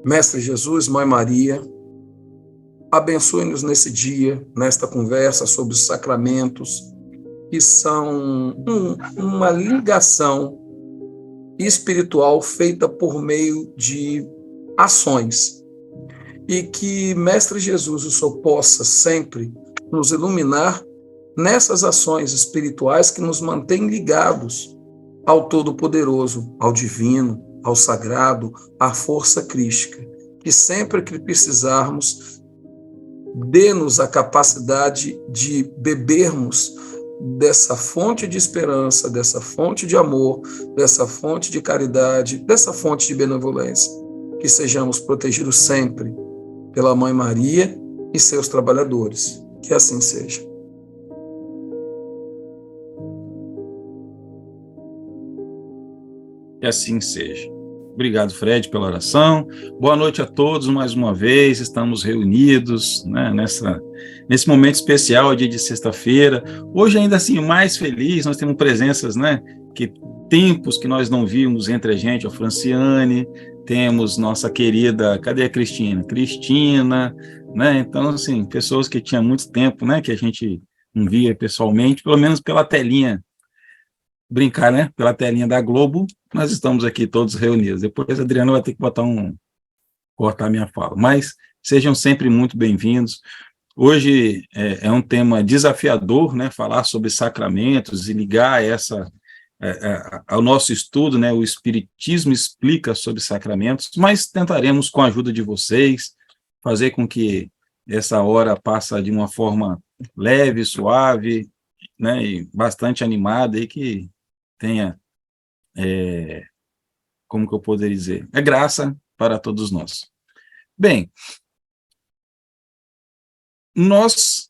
Mestre Jesus, Mãe Maria, abençoe-nos nesse dia, nesta conversa sobre os sacramentos, que são uma ligação espiritual feita por meio de ações. E que, Mestre Jesus, o Senhor possa sempre nos iluminar nessas ações espirituais que nos mantêm ligados ao Todo-Poderoso, ao Divino, ao Sagrado, à força crística. Que sempre que precisarmos, dê-nos a capacidade de bebermos dessa fonte de esperança, dessa fonte de amor, dessa fonte de caridade, dessa fonte de benevolência. Que sejamos protegidos sempre pela Mãe Maria e seus trabalhadores. Que assim seja. Que assim seja. Obrigado, Fred, pela oração. Boa noite a todos mais uma vez. Estamos reunidos, né, nesse momento especial, dia de sexta-feira. Hoje, ainda assim, mais feliz, nós temos presenças, né, que tempos que nós não vimos entre a gente, a Franciane, temos nossa querida, cadê a Cristina? Cristina, né? Então, assim, pessoas que tinha muito tempo, né, que a gente não via pessoalmente, pelo menos pela telinha, brincar, né, pela telinha da Globo. Nós estamos aqui todos reunidos. Depois a Adriana vai ter que cortar minha fala. Mas sejam sempre muito bem-vindos. Hoje é um tema desafiador, né? Falar sobre sacramentos e ligar ao nosso estudo, né? O Espiritismo explica sobre sacramentos, mas tentaremos, com a ajuda de vocês, fazer com que essa hora passe de uma forma leve, suave, né? E bastante animada, e que tenha, como que eu poderia dizer, graça para todos nós. Bem,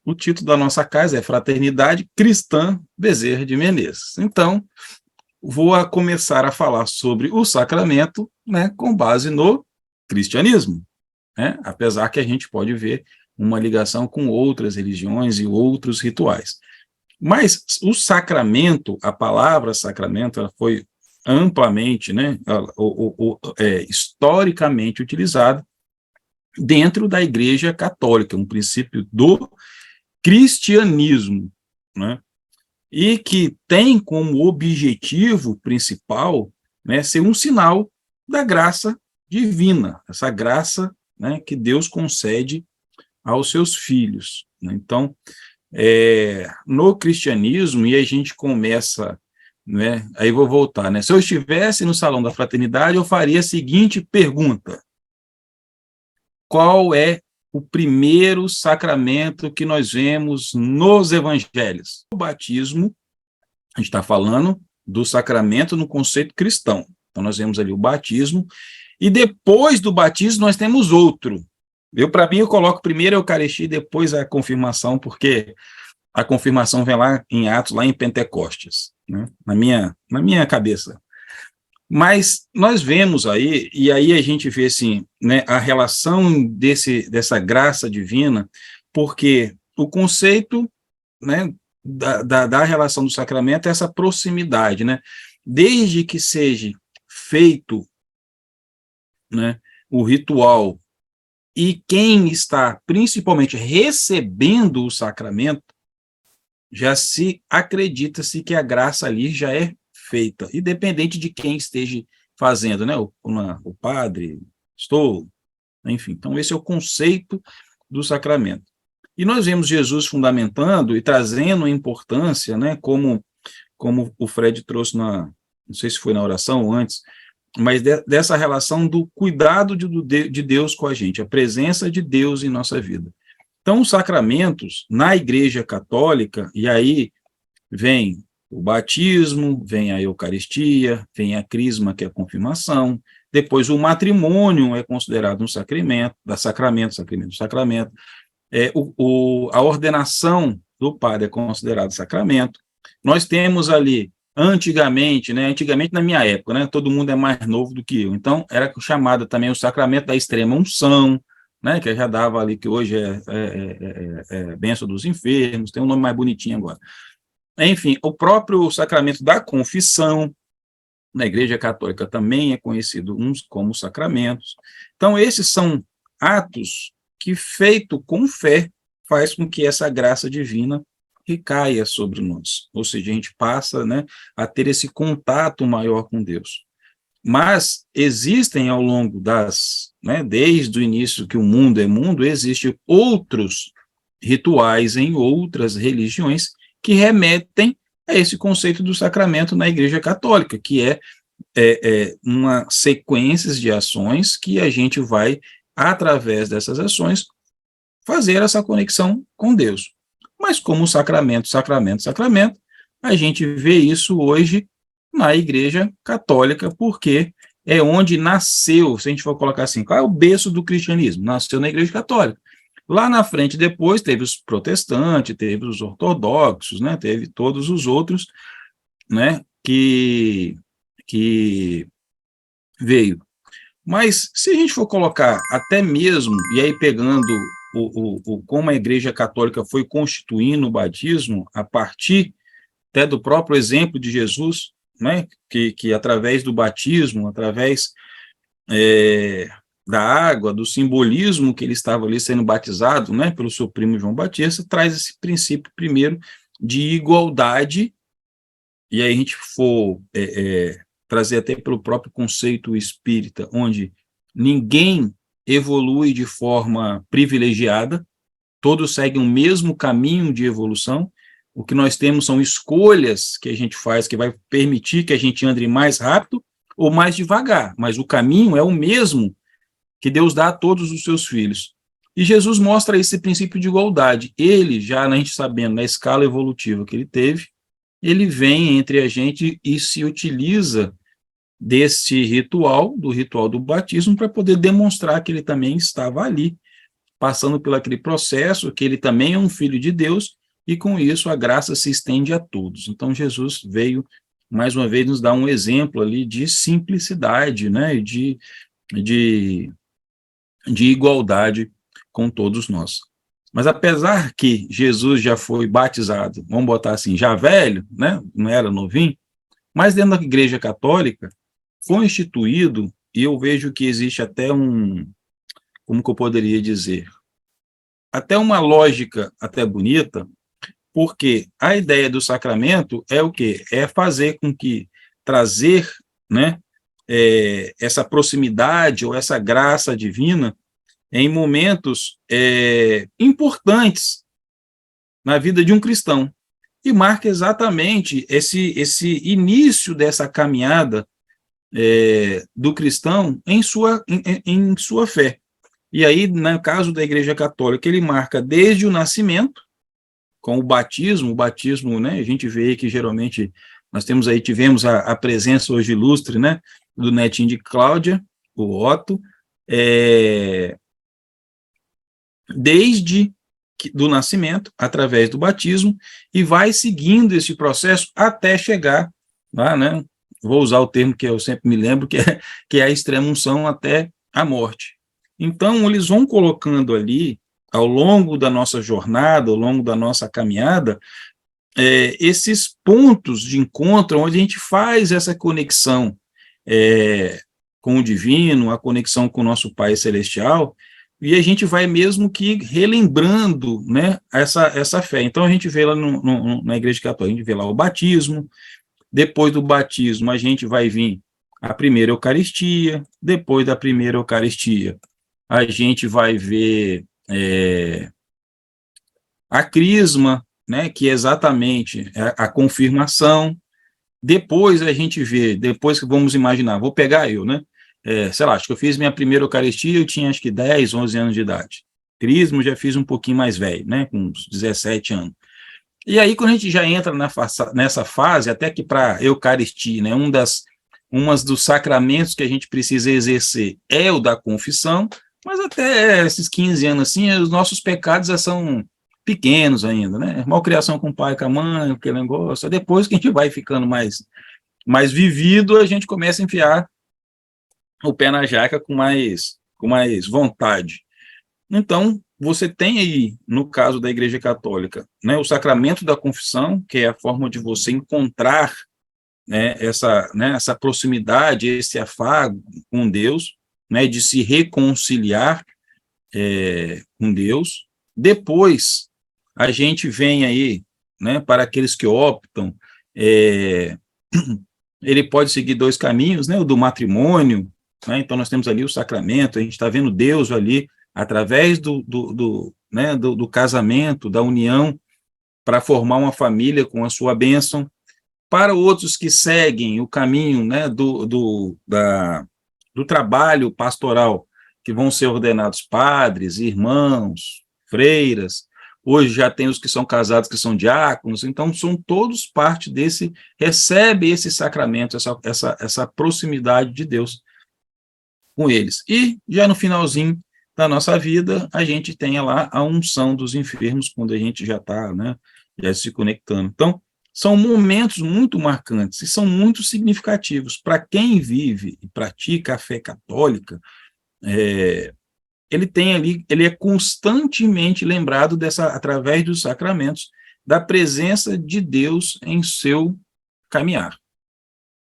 o título da nossa casa é Fraternidade Cristã Bezerra de Menezes. Então, vou começar a falar sobre o sacramento, né, com base no cristianismo, né, apesar que a gente pode ver uma ligação com outras religiões e outros rituais. Mas o sacramento, a palavra sacramento, ela foi amplamente, né, historicamente utilizada dentro da Igreja Católica, um princípio do cristianismo, né, e que tem como objetivo principal, né, ser um sinal da graça divina, essa graça, né, que Deus concede aos seus filhos. Então, no cristianismo, e a gente começa, né, aí vou voltar, né, se eu estivesse no Salão da Fraternidade, eu faria a seguinte pergunta: qual é o primeiro sacramento que nós vemos nos evangelhos? O batismo, a gente está falando do sacramento no conceito cristão. Então, nós vemos ali o batismo, e depois do batismo nós temos outro. Para mim, eu coloco primeiro a Eucaristia e depois a confirmação, porque a confirmação vem lá em Atos, lá em Pentecostes, né? na minha cabeça. Mas nós vemos aí, e aí a gente vê assim, né, a relação dessa graça divina, porque o conceito, né, da relação do sacramento é essa proximidade, né? Desde que seja feito, né, o ritual, e quem está principalmente recebendo o sacramento, já se acredita-se que a graça ali já é feita, independente de quem esteja fazendo, né? O padre, enfim. Então, esse é o conceito do sacramento. E nós vemos Jesus fundamentando e trazendo a importância, né? Como o Fred trouxe não sei se foi na oração ou antes, mas dessa relação do cuidado de Deus com a gente, a presença de Deus em nossa vida. Então, os sacramentos, na Igreja Católica, e aí vem o batismo, vem a Eucaristia, vem a crisma, que é a confirmação, depois o matrimônio é considerado um sacramento, sacramento. A ordenação do padre é considerado sacramento. Nós temos ali, antigamente na minha época, né, todo mundo é mais novo do que eu, então era chamado também o sacramento da extrema unção, né, que já dava ali, que hoje é bênção dos enfermos, tem um nome mais bonitinho agora. Enfim, o próprio sacramento da confissão, na Igreja Católica também é conhecido uns como sacramentos. Então, esses são atos que, feito com fé, faz com que essa graça divina recaia sobre nós. Ou seja, a gente passa, né, a ter esse contato maior com Deus. Mas existem ao longo desde o início que o mundo é mundo, existem outros rituais em outras religiões que remetem a esse conceito do sacramento na Igreja Católica, que é uma sequência de ações que a gente vai, através dessas ações, fazer essa conexão com Deus. Mas como sacramento, a gente vê isso hoje na Igreja Católica, porque é onde nasceu, se a gente for colocar assim, qual é o berço do cristianismo? Nasceu na Igreja Católica. Lá na frente, depois, teve os protestantes, teve os ortodoxos, né, teve todos os outros, né, que veio. Mas, se a gente for colocar até mesmo, e aí pegando como a Igreja Católica foi constituindo o batismo, a partir até do próprio exemplo de Jesus, né, que através do batismo, através da água, do simbolismo que ele estava ali sendo batizado, né, pelo seu primo João Batista, traz esse princípio primeiro de igualdade, e aí a gente for trazer até pelo próprio conceito espírita, onde ninguém evolui de forma privilegiada, todos seguem o mesmo caminho de evolução. O que nós temos são escolhas que a gente faz, que vai permitir que a gente ande mais rápido ou mais devagar, mas o caminho é o mesmo que Deus dá a todos os seus filhos. E Jesus mostra esse princípio de igualdade. Ele, já a gente sabendo na escala evolutiva que ele teve, ele vem entre a gente e se utiliza desse ritual, do ritual do batismo, para poder demonstrar que ele também estava ali, passando por aquele processo, que ele também é um filho de Deus, e com isso a graça se estende a todos. Então Jesus veio, mais uma vez, nos dar um exemplo ali de simplicidade, né, de igualdade com todos nós. Mas apesar que Jesus já foi batizado, vamos botar assim, já velho, né, não era novinho, mas dentro da Igreja Católica foi instituído, e eu vejo que existe até como que eu poderia dizer, até uma lógica até bonita, porque a ideia do sacramento é o quê? É fazer com que trazer, né, essa proximidade ou essa graça divina em momentos importantes na vida de um cristão, e marca exatamente esse início dessa caminhada do cristão em sua fé. E aí, no caso da Igreja Católica, ele marca desde o nascimento, com o batismo, né, a gente vê que geralmente nós tivemos a presença hoje ilustre, né, do netinho de Cláudia, o Otto, desde do nascimento, através do batismo, e vai seguindo esse processo até chegar lá, né, vou usar o termo que eu sempre me lembro, que é a extrema-unção até a morte. Então, eles vão colocando ali, ao longo da nossa jornada, ao longo da nossa caminhada, esses pontos de encontro onde a gente faz essa conexão com o divino, a conexão com o nosso Pai Celestial, e a gente vai mesmo que relembrando, né, essa fé. Então, a gente vê lá na Igreja Católica, a gente vê lá o batismo, depois do batismo a gente vai vir a primeira Eucaristia, depois da primeira Eucaristia a gente vai ver a crisma, né, que é exatamente a confirmação. Depois a gente vê, depois que vamos imaginar, vou pegar eu, né, sei lá, acho que eu fiz minha primeira Eucaristia, eu tinha acho que 10, 11 anos de idade. Crisma já fiz um pouquinho mais velho, né, com uns 17 anos. E aí, quando a gente já entra nessa fase, até que para Eucaristia, né, um dos sacramentos que a gente precisa exercer é o da confissão, mas até esses 15 anos, assim, os nossos pecados já são pequenos ainda, né? Malcriação com o pai, com a mãe, aquele negócio. Depois que a gente vai ficando mais vivido, a gente começa a enfiar o pé na jaca com mais vontade. Então, você tem aí, no caso da Igreja Católica, né, o sacramento da confissão, que é a forma de você encontrar essa proximidade, esse afago com Deus, né, de se reconciliar com Deus. Depois, a gente vem aí, né, para aqueles que optam, ele pode seguir dois caminhos, né, o do matrimônio, né, então nós temos ali o sacramento, a gente está vendo Deus ali, através do casamento, da união, para formar uma família com a sua bênção. Para outros que seguem o caminho, né, do trabalho pastoral, que vão ser ordenados padres, irmãos, freiras, hoje já tem os que são casados, que são diáconos, então são todos parte desse, recebe esse sacramento, essa proximidade de Deus com eles. E já no finalzinho da nossa vida, a gente tem lá a unção dos enfermos, quando a gente já está, né, já se conectando. Então, são momentos muito marcantes e são muito significativos. Para quem vive e pratica a fé católica, ele é constantemente lembrado através dos sacramentos, da presença de Deus em seu caminhar.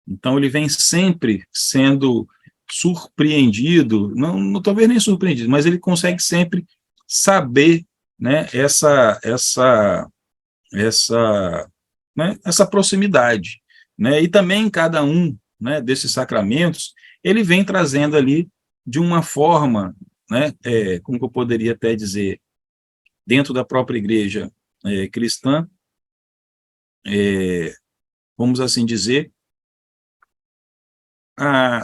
Então, ele vem sempre sendo surpreendido, não talvez nem surpreendido, mas ele consegue sempre saber, né, essa proximidade, né? E também cada um, né, desses sacramentos, ele vem trazendo ali de uma forma, né, como que eu poderia até dizer, dentro da própria igreja cristã, vamos assim dizer,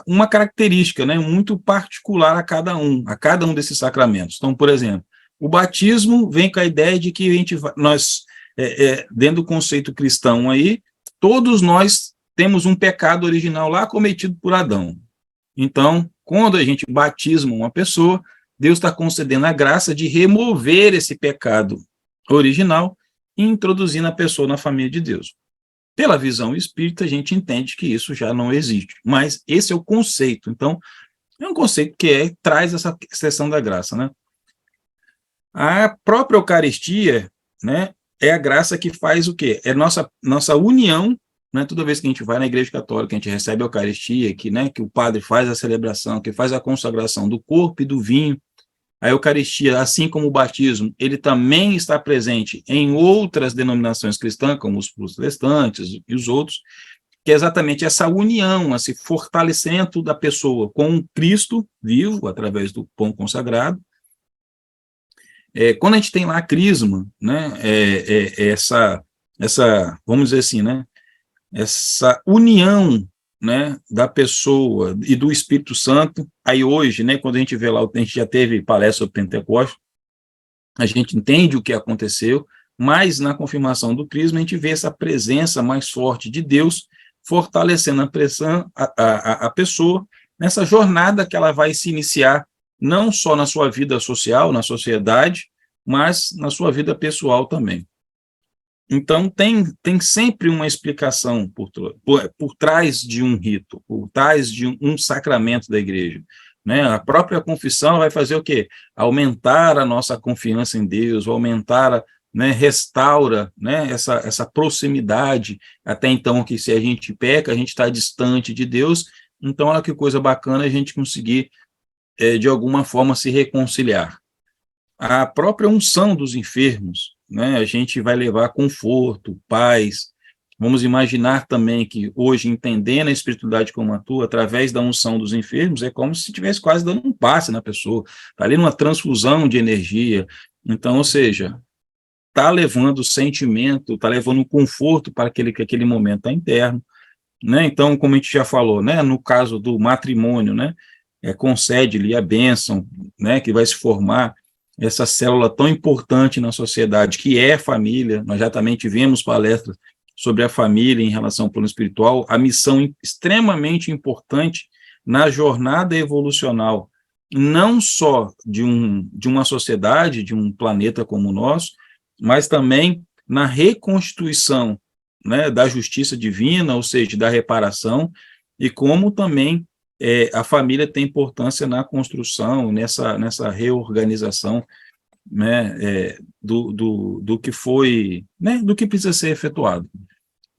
uma característica, né, muito particular a cada um desses sacramentos. Então, por exemplo, o batismo vem com a ideia de que nós, dentro do conceito cristão aí, todos nós temos um pecado original lá cometido por Adão. Então, quando a gente batisma uma pessoa, Deus está concedendo a graça de remover esse pecado original e introduzir a pessoa na família de Deus. Pela visão espírita, a gente entende que isso já não existe, mas esse é o conceito. Então, é um conceito que traz essa questão da graça, né? A própria Eucaristia, né, é a graça que faz o quê? É nossa união, né? Toda vez que a gente vai na Igreja Católica, a gente recebe a Eucaristia, que o padre faz a celebração, que faz a consagração do corpo e do vinho. A Eucaristia, assim como o batismo, ele também está presente em outras denominações cristãs, como os protestantes e os outros, que é exatamente essa união, esse fortalecimento da pessoa com Cristo vivo, através do pão consagrado. Quando a gente tem lá a crisma, né, vamos dizer assim, né, essa união, né, da pessoa e do Espírito Santo. Aí hoje, né, quando a gente vê lá, a gente já teve palestra sobre Pentecostes, a gente entende o que aconteceu, mas na confirmação do crisma a gente vê essa presença mais forte de Deus fortalecendo a pessoa nessa jornada que ela vai se iniciar, não só na sua vida social, na sociedade, mas na sua vida pessoal também. Então, tem sempre uma explicação por trás de um rito, por trás de um sacramento da igreja. Né? A própria confissão vai fazer o quê? Aumentar a nossa confiança em Deus, aumentar, né, restaura, né, essa proximidade, até então que se a gente peca, a gente está distante de Deus, então olha que coisa bacana a gente conseguir, de alguma forma, se reconciliar. A própria unção dos enfermos, né, a gente vai levar conforto, paz. Vamos imaginar também que hoje, entendendo a espiritualidade como atua, através da unção dos enfermos, é como se estivesse quase dando um passe na pessoa, está ali numa transfusão de energia. Então, ou seja, está levando sentimento, está levando um conforto para que aquele momento está interno. Né? Então, como a gente já falou, né, no caso do matrimônio, né, concede-lhe a bênção, né, que vai se formar essa célula tão importante na sociedade, que é a família. Nós já também tivemos palestras sobre a família em relação ao plano espiritual, a missão extremamente importante na jornada evolucional, não só de uma sociedade, de um planeta como o nosso, mas também na reconstituição, né, da justiça divina, ou seja, da reparação, e como também a família tem importância na construção, nessa reorganização, né, do que foi, né, do que precisa ser efetuado.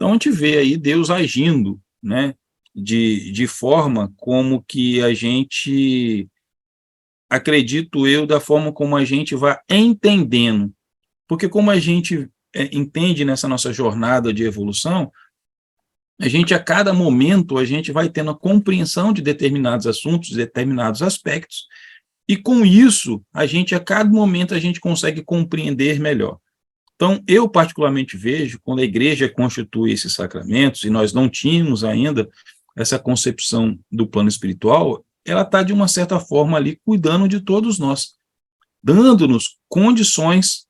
Então, a gente vê aí Deus agindo, né, de forma como que a gente, acredito eu, da forma como a gente vai entendendo. Porque como a gente entende nessa nossa jornada de evolução, a gente, a cada momento, a gente vai tendo a compreensão de determinados assuntos, determinados aspectos, e com isso, a gente, a cada momento, a gente consegue compreender melhor. Então, eu particularmente vejo, quando a igreja constitui esses sacramentos, e nós não tínhamos ainda essa concepção do plano espiritual, ela está, de uma certa forma, ali cuidando de todos nós, dando-nos condições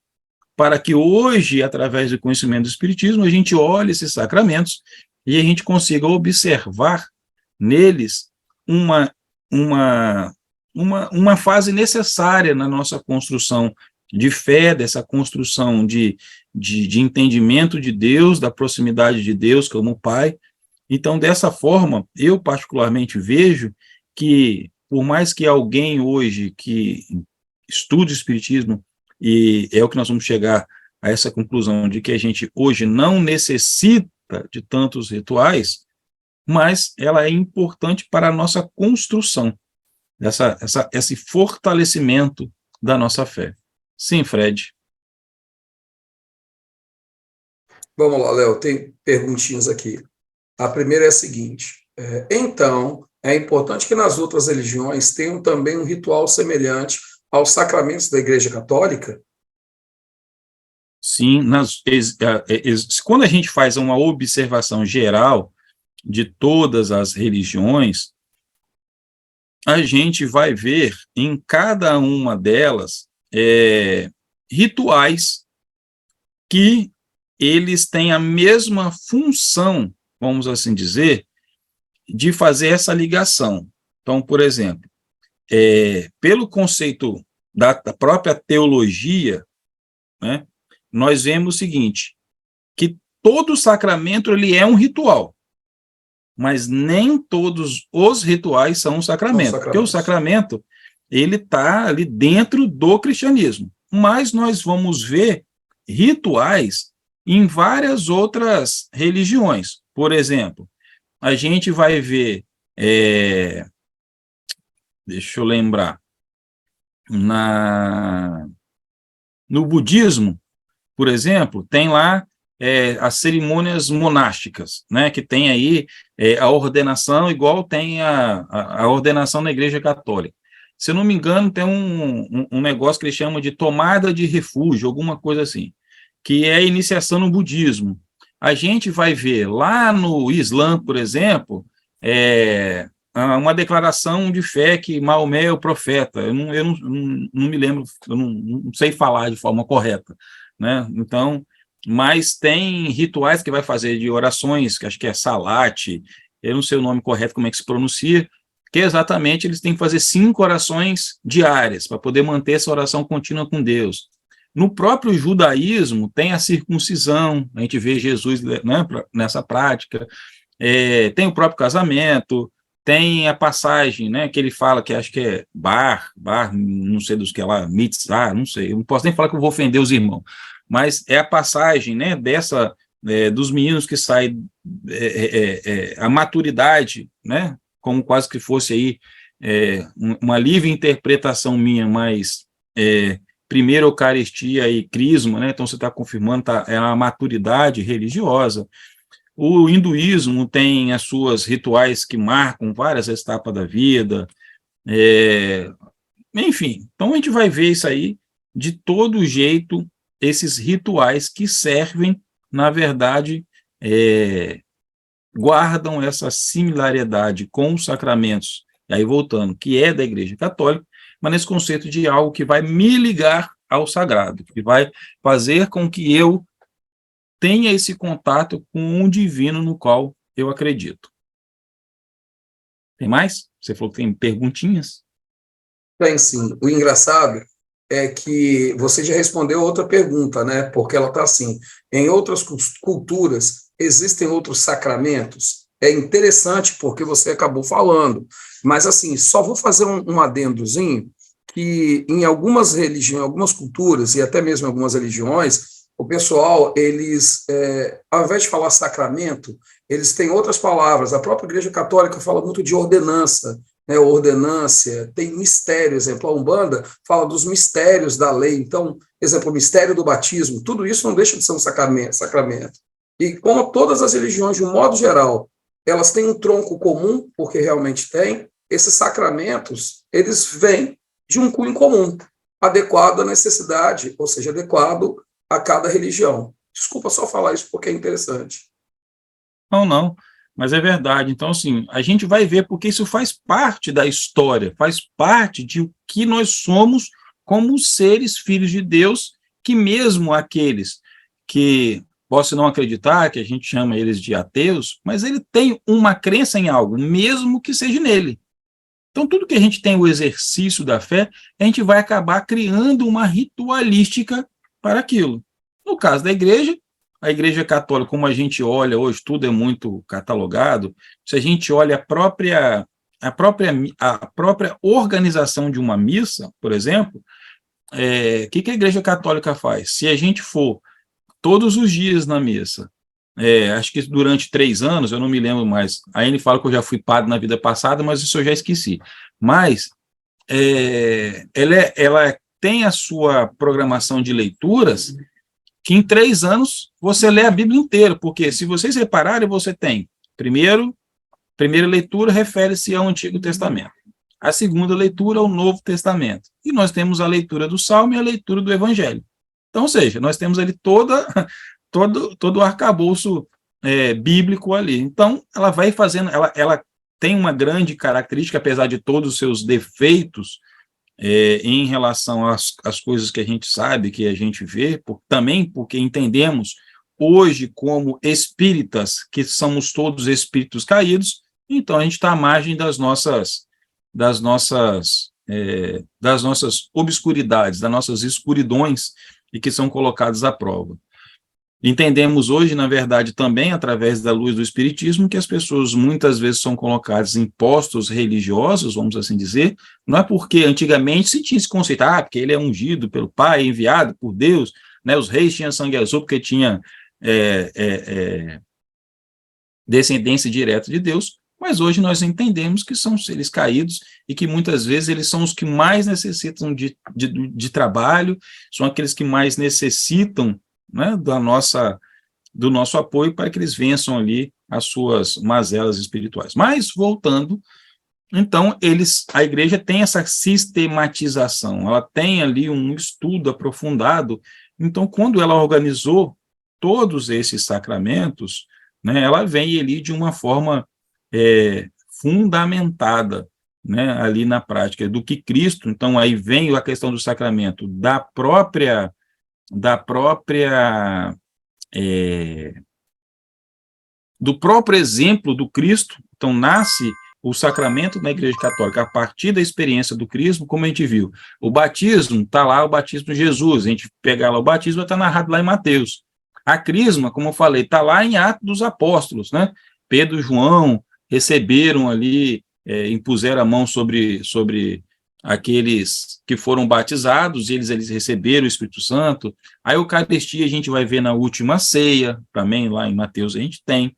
para que hoje, através do conhecimento do Espiritismo, a gente olhe esses sacramentos e a gente consiga observar neles uma, uma, uma fase necessária na nossa construção de fé, dessa construção de entendimento de Deus, da proximidade de Deus como Pai. Então, dessa forma, eu particularmente vejo que, por mais que alguém hoje que estude o Espiritismo, e é o que nós vamos chegar a essa conclusão de que a gente hoje não necessita de tantos rituais, mas ela é importante para a nossa construção, esse fortalecimento da nossa fé. Sim, Fred. Vamos lá, Léo, tem perguntinhas aqui. A primeira é a seguinte: então, é importante que nas outras religiões tenham também um ritual semelhante aos sacramentos da Igreja Católica? Sim, quando a gente faz uma observação geral de todas as religiões, a gente vai ver em cada uma delas rituais que eles têm a mesma função, vamos assim dizer, de fazer essa ligação. Então, por exemplo, pelo conceito da própria teologia, né, nós vemos o seguinte, que todo sacramento ele é um ritual, mas nem todos os rituais são um sacramento, porque o sacramento ele está ali dentro do cristianismo, mas nós vamos ver rituais em várias outras religiões. Por exemplo, a gente vai ver, deixa eu lembrar, no budismo, por exemplo, tem lá as cerimônias monásticas, né, que tem aí a ordenação, igual tem a ordenação na Igreja Católica. Se eu não me engano, tem um negócio que eles chamam de tomada de refúgio, alguma coisa assim, que é a iniciação no budismo. A gente vai ver lá no Islã, por exemplo, uma declaração de fé que Maomé é o profeta. Eu não me lembro, eu não sei falar de forma correta, né? Então, mas tem rituais que vai fazer de orações, que acho que é Salat, eu não sei o nome correto, como é que se pronuncia, que exatamente eles têm que fazer 5 orações diárias para poder manter essa oração contínua com Deus. No próprio judaísmo tem a circuncisão, a gente vê Jesus, né, nessa prática, tem o próprio casamento, tem a passagem, né, que ele fala, que acho que é bar, não sei dos que é lá, mitzvah, não sei, eu não posso nem falar que eu vou ofender os irmãos, mas é a passagem, né, dos meninos que saem, a maturidade, né, como quase que fosse aí uma livre interpretação minha, mas primeira Eucaristia e Crisma, né, então você está confirmando, é uma maturidade religiosa. O hinduísmo tem as suas rituais que marcam várias etapas da vida, enfim, então a gente vai ver isso aí de todo jeito, esses rituais que servem, na verdade, guardam essa similaridade com os sacramentos, e aí voltando, que é da Igreja Católica, mas nesse conceito de algo que vai me ligar ao sagrado, que vai fazer com que eu tenha esse contato com o divino no qual eu acredito. Tem mais? Você falou que tem perguntinhas? Tem sim. O engraçado é que você já respondeu outra pergunta, né? Porque ela está assim, em outras culturas existem outros sacramentos? É interessante porque você acabou falando, mas assim, só vou fazer um adendozinho, que em algumas religiões, algumas culturas e até mesmo em algumas religiões, o pessoal, eles, ao invés de falar sacramento, eles têm outras palavras. A própria Igreja Católica fala muito de ordenança, né, ordenância, tem mistério, exemplo, a Umbanda fala dos mistérios da lei. Então, exemplo, o mistério do batismo, tudo isso não deixa de ser um sacramento. E como todas as religiões, de um modo geral, elas têm um tronco comum, porque realmente tem, esses sacramentos, eles vêm de um cunho comum, adequado à necessidade, ou seja, adequado a cada religião. Desculpa só falar isso porque é interessante. Não, não, mas é verdade. Então, assim, a gente vai ver porque isso faz parte da história, faz parte de o que nós somos como seres filhos de Deus, que mesmo aqueles que possam não acreditar, que a gente chama eles de ateus, mas ele tem uma crença em algo, mesmo que seja nele. Então, tudo que a gente tem o exercício da fé, a gente vai acabar criando uma ritualística para aquilo. No caso da igreja, a igreja católica, como a gente olha hoje, tudo é muito catalogado, se a gente olha a própria organização de uma missa, por exemplo, que a igreja católica faz? Se a gente for todos os dias na missa, acho que durante 3 anos, eu não me lembro mais, a Anne fala que eu já fui padre na vida passada, mas isso eu já esqueci. Mas ela tem a sua programação de leituras, que em 3 anos você lê a Bíblia inteira, porque se vocês repararem, você tem, primeira leitura refere-se ao Antigo Testamento, a segunda leitura ao Novo Testamento, e nós temos a leitura do Salmo e a leitura do Evangelho. Então, ou seja, nós temos ali todo o arcabouço bíblico ali. Então, ela vai fazendo, ela tem uma grande característica, apesar de todos os seus defeitos, em relação às coisas que a gente sabe, que a gente vê, também porque entendemos hoje como espíritas, que somos todos espíritos caídos, então a gente está à margem das nossas obscuridades, das nossas escuridões, e que são colocadas à prova. Entendemos hoje, na verdade, também através da luz do Espiritismo, que as pessoas muitas vezes são colocadas em postos religiosos, vamos assim dizer, não é porque antigamente se tinha esse conceito, porque ele é ungido pelo Pai, enviado por Deus, né, os reis tinham sangue azul porque tinha descendência direta de Deus, mas hoje nós entendemos que são seres caídos e que muitas vezes eles são os que mais necessitam de trabalho, são aqueles que mais necessitam, né, do nosso apoio para que eles vençam ali as suas mazelas espirituais. Mas, voltando, então, a igreja tem essa sistematização, ela tem ali um estudo aprofundado. Então, quando ela organizou todos esses sacramentos, né, ela vem ali de uma forma fundamentada, né, ali na prática do que Cristo. Então, aí vem a questão do sacramento do próprio exemplo do Cristo. Então, nasce o sacramento na Igreja Católica a partir da experiência do Cristo, como a gente viu. O batismo, está lá o batismo de Jesus, a gente pegar lá o batismo, está narrado lá em Mateus. A crisma, como eu falei, está lá em Atos dos Apóstolos, né? Pedro e João receberam ali, impuseram a mão sobre aqueles que foram batizados, e eles receberam o Espírito Santo. A Eucaristia a gente vai ver na última ceia, também lá em Mateus a gente tem.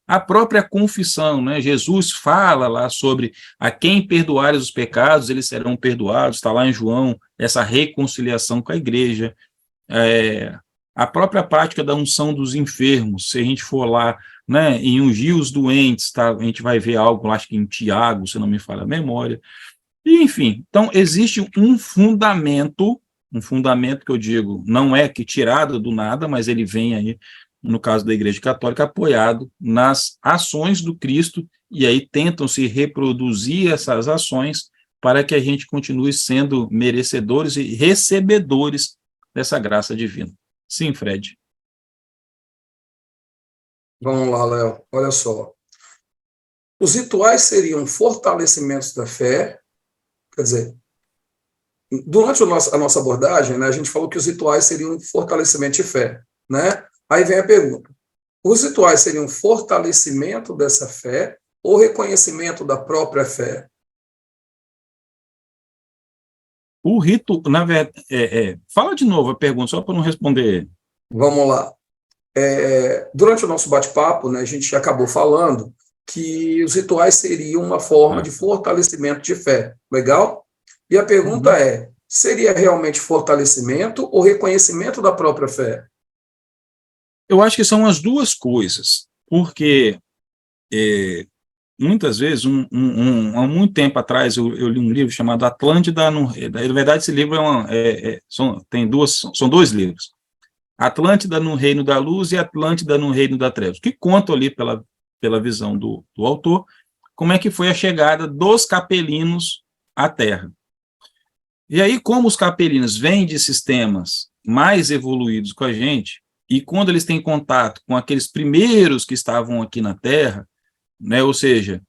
A própria confissão, né? Jesus fala lá sobre a quem perdoares os pecados, eles serão perdoados, está lá em João, essa reconciliação com a igreja. A própria prática da unção dos enfermos, se a gente for lá, né, em ungir os doentes, tá? A gente vai ver algo, acho que em Tiago, se não me falha a memória. E, enfim, então existe um fundamento que eu digo, não é que tirado do nada, mas ele vem aí, no caso da Igreja Católica, apoiado nas ações do Cristo, e aí tentam se reproduzir essas ações para que a gente continue sendo merecedores e recebedores dessa graça divina. Sim, Fred. Vamos lá, Léo. Olha só. Os rituais seriam fortalecimentos da fé, quer dizer, durante a nossa abordagem, né, a gente falou que os rituais seriam fortalecimento de fé, né? Aí vem a pergunta: os rituais seriam fortalecimento dessa fé ou reconhecimento da própria fé? O rito, na verdade, fala de novo a pergunta, só para não responder Vamos lá. Durante o nosso bate-papo, né, a gente acabou falando que os rituais seriam uma forma de fortalecimento de fé. Legal? E a pergunta seria realmente fortalecimento ou reconhecimento da própria fé? Eu acho que são as duas coisas, porque muitas vezes, há muito tempo atrás, eu li um livro chamado Atlântida, na verdade, esse livro são dois livros, Atlântida no Reino da Luz e Atlântida no Reino da Trevas, que contam ali pela visão do autor, como é que foi a chegada dos capelinos à Terra. E aí, como os capelinos vêm de sistemas mais evoluídos com a gente, e quando eles têm contato com aqueles primeiros que estavam aqui na Terra, né, ou seja,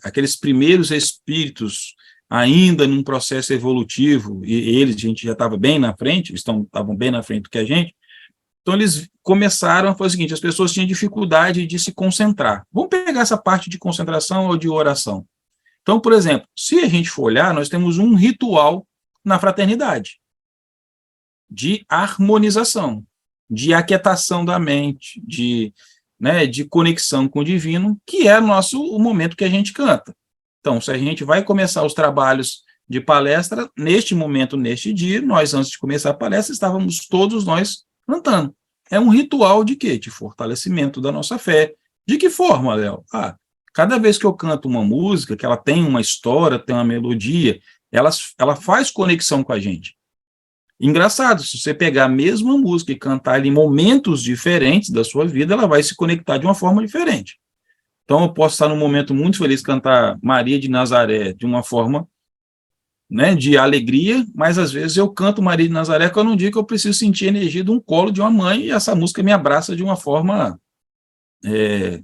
aqueles primeiros espíritos ainda num processo evolutivo, e eles, a gente já estava bem na frente, estavam bem na frente do que a gente, então eles começaram a fazer o seguinte, as pessoas tinham dificuldade de se concentrar. Vamos pegar essa parte de concentração ou de oração. Então, por exemplo, se a gente for olhar, nós temos um ritual na fraternidade de harmonização, de aquietação da mente, de conexão com o divino, que é o momento que a gente canta. Então, se a gente vai começar os trabalhos de palestra, neste momento, neste dia, nós, antes de começar a palestra, estávamos todos nós cantando. É um ritual de quê? De fortalecimento da nossa fé. De que forma, Léo? Cada vez que eu canto uma música, que ela tem uma história, tem uma melodia, ela faz conexão com a gente. Engraçado, se você pegar a mesma música e cantar em momentos diferentes da sua vida, ela vai se conectar de uma forma diferente. Então, eu posso estar num momento muito feliz, cantar Maria de Nazaré de uma forma, né, de alegria, mas às vezes eu canto Maria de Nazaré quando um dia que eu preciso sentir a energia de um colo de uma mãe e essa música me abraça de uma forma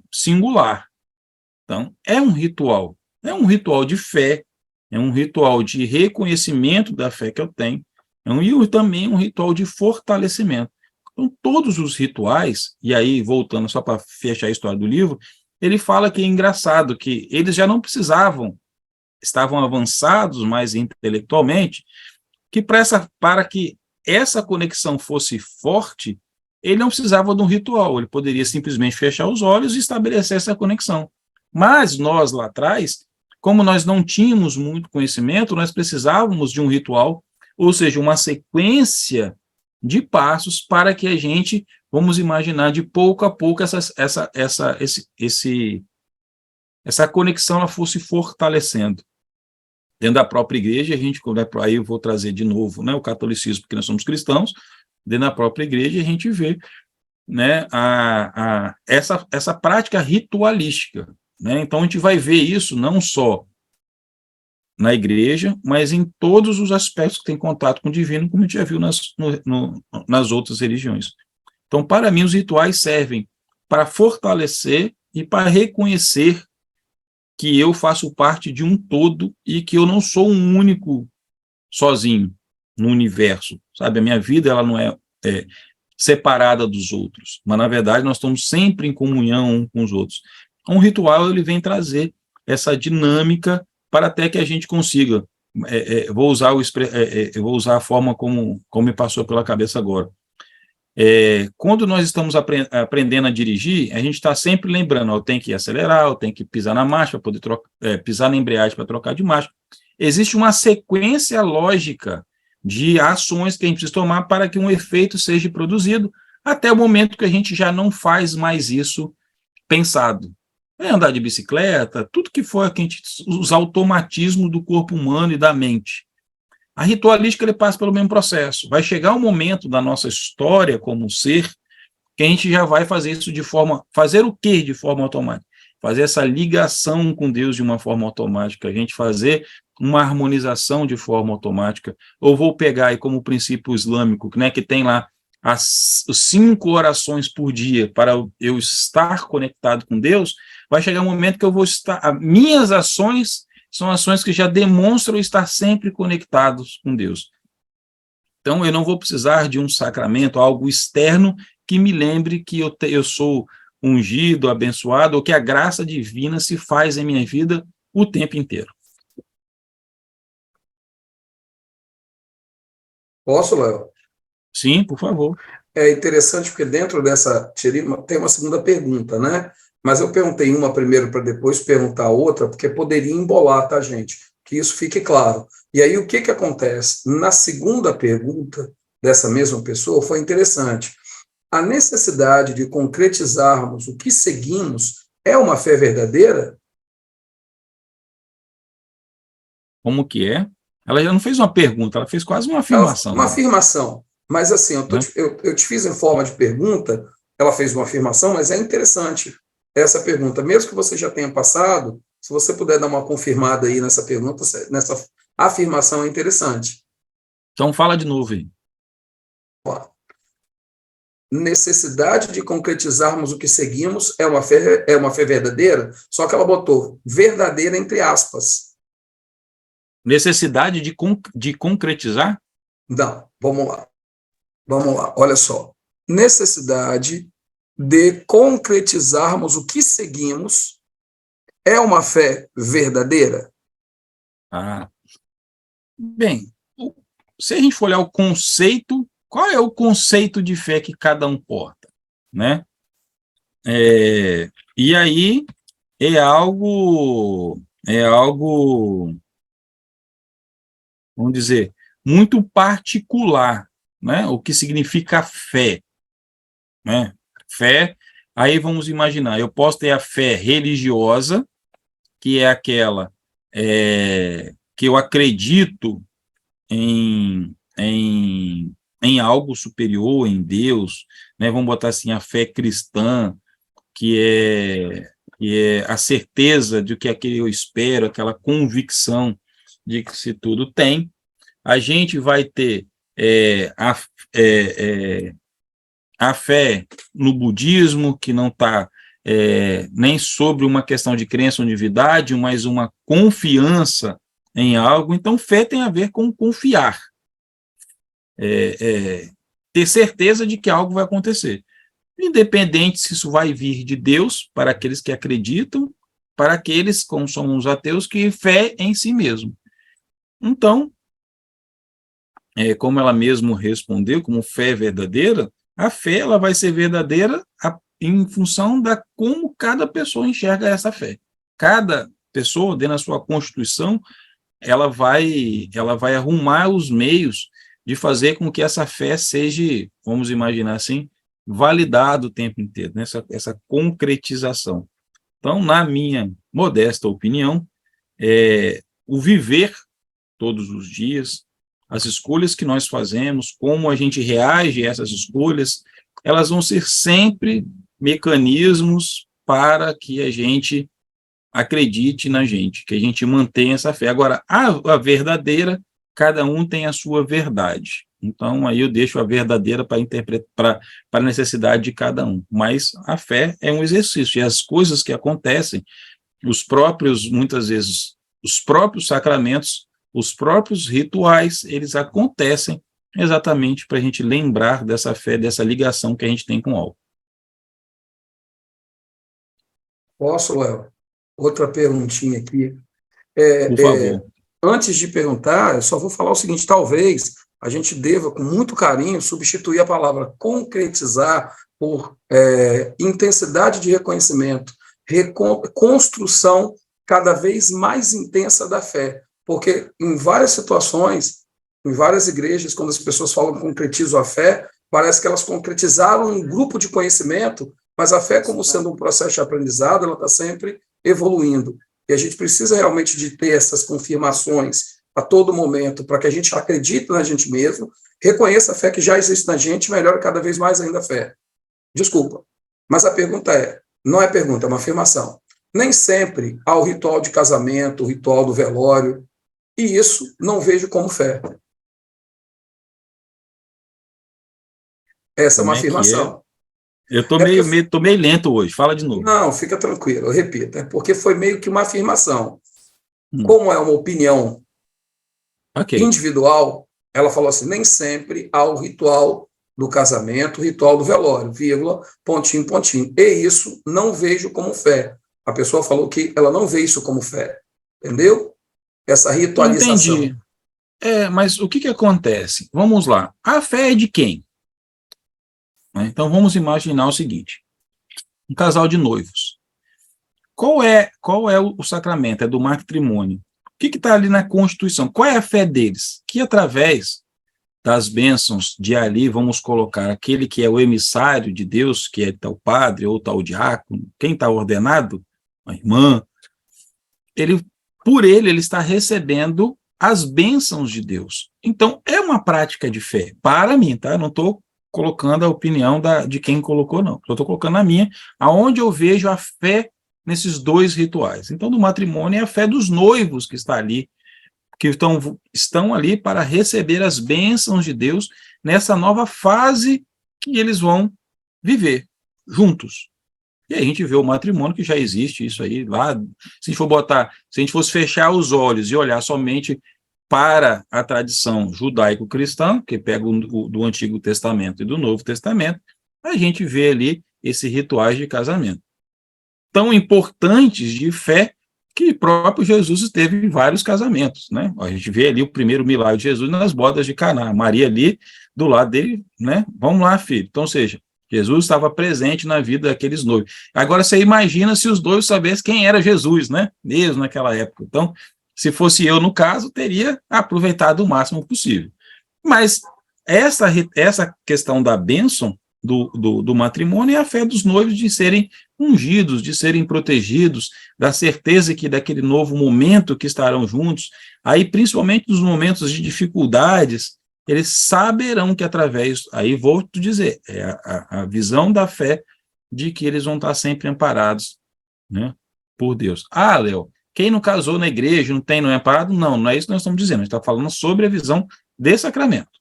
singular. Então, é um ritual de fé, é um ritual de reconhecimento da fé que eu tenho, e também um ritual de fortalecimento. Então, todos os rituais, e aí, voltando só para fechar a história do livro, ele fala que é engraçado, que eles já não precisavam, estavam avançados mais intelectualmente, que para que essa conexão fosse forte, ele não precisava de um ritual, ele poderia simplesmente fechar os olhos e estabelecer essa conexão. Mas nós, lá atrás, como nós não tínhamos muito conhecimento, nós precisávamos de um ritual, ou seja, uma sequência de passos para que a gente, vamos imaginar, de pouco a pouco, essa conexão ela fosse fortalecendo. Dentro da própria igreja, a gente, aí eu vou trazer de novo, né, o catolicismo, porque nós somos cristãos, dentro da própria igreja a gente vê, né, essa prática ritualística, né? Então a gente vai ver isso não só na igreja, mas em todos os aspectos que tem contato com o divino, como a gente já viu nas outras religiões. Então, para mim, os rituais servem para fortalecer e para reconhecer que eu faço parte de um todo e que eu não sou um único sozinho no universo, sabe? A minha vida ela não é separada dos outros, mas na verdade nós estamos sempre em comunhão uns com os outros. Um ritual ele vem trazer essa dinâmica para até que a gente consiga. Vou usar a forma como me passou pela cabeça agora. Quando nós estamos aprendendo a dirigir, a gente está sempre lembrando, eu tenho que acelerar, eu tenho que pisar na marcha para poder pisar na embreagem para trocar de marcha. Existe uma sequência lógica de ações que a gente precisa tomar para que um efeito seja produzido, até o momento que a gente já não faz mais isso pensado. Andar de bicicleta, tudo que for os automatismos do corpo humano e da mente. A ritualística ele passa pelo mesmo processo. Vai chegar um momento da nossa história como ser que a gente já vai fazer isso fazer o quê de forma automática? Fazer essa ligação com Deus de uma forma automática, a gente fazer uma harmonização de forma automática. Ou vou pegar aí como princípio islâmico, né, que tem lá as 5 orações por dia para eu estar conectado com Deus, vai chegar um momento que eu vou estar. Minhas ações são ações que já demonstram estar sempre conectados com Deus. Então, eu não vou precisar de um sacramento, algo externo que me lembre que eu sou ungido, abençoado, ou que a graça divina se faz em minha vida o tempo inteiro. Posso, Léo? Sim, por favor. é interessante porque dentro dessa tem uma segunda pergunta, né? Mas eu perguntei uma primeiro para depois perguntar a outra, porque poderia embolar, tá, gente? Que isso fique claro. E aí o que que acontece? Na segunda pergunta dessa mesma pessoa foi interessante. A necessidade de concretizarmos o que seguimos é uma fé verdadeira? Como que é? Ela já não fez uma pergunta, ela fez quase uma afirmação, Uma né? afirmação. Mas assim, Né? eu te fiz em forma de pergunta, ela fez uma afirmação, mas é interessante essa pergunta. Mesmo que você já tenha passado, se você puder dar uma confirmada aí nessa pergunta, nessa afirmação é interessante. Então fala de novo aí. Necessidade de concretizarmos o que seguimos é uma fé verdadeira, só que ela botou verdadeira entre aspas. Necessidade de concretizar? Não, vamos lá, olha só. Necessidade de concretizarmos o que seguimos é uma fé verdadeira? Ah, bem, se a gente for olhar o conceito, qual é o conceito de fé que cada um porta, né? E aí é algo, vamos dizer, muito particular, né? O que significa fé, né? Fé, aí vamos imaginar, eu posso ter a fé religiosa, que é aquela que eu acredito em algo superior, em Deus, né? Vamos botar assim, a fé cristã, que é a certeza de que aquele eu espero, aquela convicção de que se tudo tem. A gente vai ter é, é, a fé no budismo, que não está nem sobre uma questão de crença ou divindade, mas uma confiança em algo. Então, fé tem a ver com confiar, ter certeza de que algo vai acontecer. Independente se isso vai vir de Deus, para aqueles que acreditam, para aqueles, como são os ateus, que fé em si mesmo. Então, como ela mesmo respondeu, como fé verdadeira, a fé ela vai ser verdadeira em função da como cada pessoa enxerga essa fé. Cada pessoa, dentro da sua constituição, ela vai arrumar os meios de fazer com que essa fé seja, vamos imaginar assim, validada o tempo inteiro, né? essa concretização. Então, na minha modesta opinião, o viver todos os dias, as escolhas que nós fazemos, como a gente reage a essas escolhas, elas vão ser sempre mecanismos para que a gente acredite na gente, que a gente mantenha essa fé. Agora, a verdadeira, cada um tem a sua verdade. Então, aí eu deixo a verdadeira para interpretar, para a necessidade de cada um. Mas a fé é um exercício, e as coisas que acontecem, muitas vezes, os próprios sacramentos, os próprios rituais, eles acontecem exatamente para a gente lembrar dessa fé, dessa ligação que a gente tem com algo. Posso, Léo? Outra perguntinha aqui. Por favor. Antes de perguntar, eu só vou falar o seguinte: talvez a gente deva, com muito carinho, substituir a palavra concretizar por intensidade de reconhecimento, construção cada vez mais intensa da fé. Porque em várias situações, em várias igrejas, quando as pessoas falam concretizo a fé, parece que elas concretizaram um grupo de conhecimento, mas a fé, como sendo um processo de aprendizado, ela está sempre evoluindo. E a gente precisa realmente de ter essas confirmações a todo momento, para que a gente acredite na gente mesmo, reconheça a fé que já existe na gente e melhore cada vez mais ainda a fé. Desculpa, mas a pergunta não é pergunta, é uma afirmação. Nem sempre há o ritual de casamento, o ritual do velório, e isso não vejo como fé. Essa é uma afirmação. Eu estou meio lento hoje, fala de novo. Não, fica tranquilo, eu repito, porque foi meio que uma afirmação. Como é uma opinião individual, ela falou assim, nem sempre há o ritual do casamento, o ritual do velório, vírgula, pontinho, pontinho. E isso não vejo como fé. A pessoa falou que ela não vê isso como fé. Entendeu? Essa ritualização. Entendi. Mas o que acontece? Vamos lá. A fé é de quem? né? Então, vamos imaginar o seguinte, um casal de noivos. Qual é o sacramento? É do matrimônio. O que está ali na Constituição? Qual é a fé deles? Que através das bênçãos de ali, vamos colocar aquele que é o emissário de Deus, que é tal padre ou tal diácono, quem está ordenado, a irmã, por ele está recebendo as bênçãos de Deus. Então, é uma prática de fé, para mim, tá? Não estou colocando a opinião de quem colocou, não. Eu estou colocando a minha, aonde eu vejo a fé nesses dois rituais. Então, do matrimônio é a fé dos noivos que está ali, que estão ali para receber as bênçãos de Deus nessa nova fase que eles vão viver juntos. E aí a gente vê o matrimônio, que já existe isso aí lá. Se a gente fosse fechar os olhos e olhar somente para a tradição judaico-cristã, que pega do Antigo Testamento e do Novo Testamento, a gente vê ali esses rituais de casamento tão importantes de fé, que próprio Jesus teve vários casamentos, né? A gente vê ali o primeiro milagre de Jesus nas bodas de Caná, Maria ali do lado dele, né? Vamos lá, filho. Então, ou seja, Jesus estava presente na vida daqueles noivos. Agora, você imagina se os noivos soubessem quem era Jesus, né? Mesmo naquela época. Então, se fosse eu, no caso, teria aproveitado o máximo possível. Mas essa questão da bênção do matrimônio é a fé dos noivos de serem ungidos, de serem protegidos, da certeza que daquele novo momento que estarão juntos, aí principalmente nos momentos de dificuldades, eles saberão que através, aí vou te dizer, é a visão da fé de que eles vão estar sempre amparados, né, por Deus. Ah, Léo, quem não casou na igreja, não é amparado? Não, não é isso que nós estamos dizendo, a gente está falando sobre a visão desse sacramento,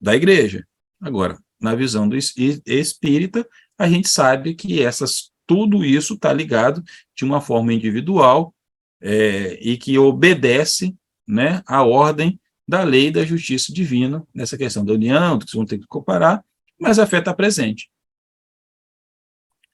da igreja. Agora, na visão do espírita, a gente sabe que tudo isso está ligado de uma forma individual e que obedece, né, à ordem da lei da justiça divina, nessa questão da união, que vocês vão ter que comparar, mas a fé está presente.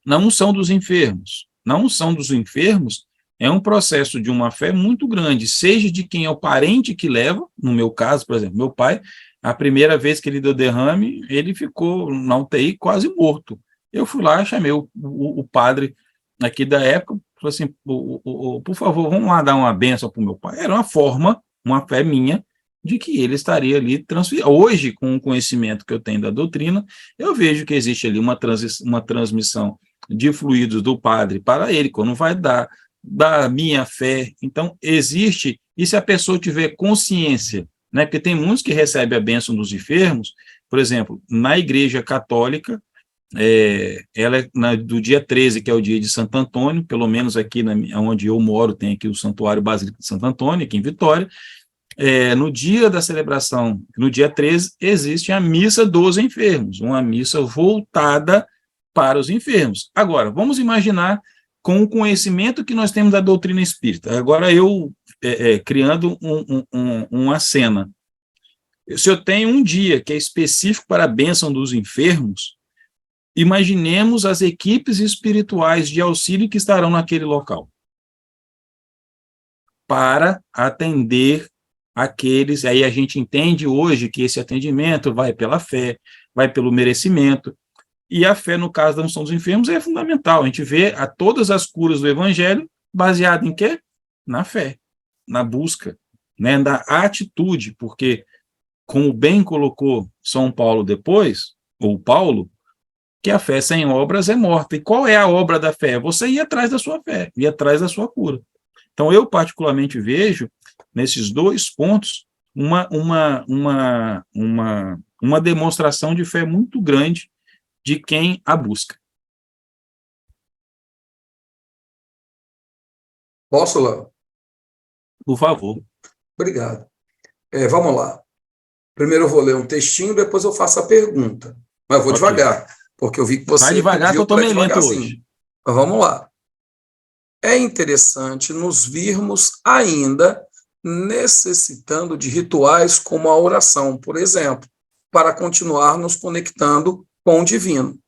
Na unção dos enfermos. Na unção dos enfermos é um processo de uma fé muito grande, seja de quem é o parente que leva, no meu caso, por exemplo, meu pai, a primeira vez que ele deu derrame, ele ficou na UTI quase morto. Eu fui lá, chamei o padre aqui da época, falei assim, por favor, vamos lá dar uma bênção para o meu pai. Era uma fé minha, de que ele estaria ali transferido. Hoje, com o conhecimento que eu tenho da doutrina, eu vejo que existe ali uma transmissão de fluidos do padre para ele, quando vai dar da minha fé. Então, existe, e se a pessoa tiver consciência, né, porque tem muitos que recebem a bênção dos enfermos, por exemplo, na Igreja Católica, ela é do dia 13, que é o dia de Santo Antônio, pelo menos aqui onde eu moro, tem aqui o Santuário Basílico de Santo Antônio, aqui em Vitória. No dia da celebração, no dia 13, existe a missa dos enfermos, uma missa voltada para os enfermos. Agora, vamos imaginar com o conhecimento que nós temos da doutrina espírita. Agora, eu criando uma cena. Se eu tenho um dia que é específico para a bênção dos enfermos, imaginemos as equipes espirituais de auxílio que estarão naquele local para atender aqueles. Aí a gente entende hoje que esse atendimento vai pela fé, vai pelo merecimento, e a fé, no caso da unção dos enfermos, é fundamental. A gente vê todas as curas do Evangelho baseado em quê? Na fé, na busca, né, na atitude, porque, como bem colocou São Paulo depois, ou Paulo, que a fé sem obras é morta. E qual é a obra da fé? Você ir atrás da sua fé, ir atrás da sua cura. Então, eu particularmente vejo, nesses dois pontos, uma demonstração de fé muito grande de quem a busca. Posso, Léo? Por favor. Obrigado. Vamos lá. Primeiro eu vou ler um textinho, depois eu faço a pergunta. Mas eu vou devagar, porque eu vi que você vai devagar, que eu estou meio lento hoje. Mas vamos lá. É interessante nos virmos ainda necessitando de rituais como a oração, por exemplo, para continuar nos conectando com o divino.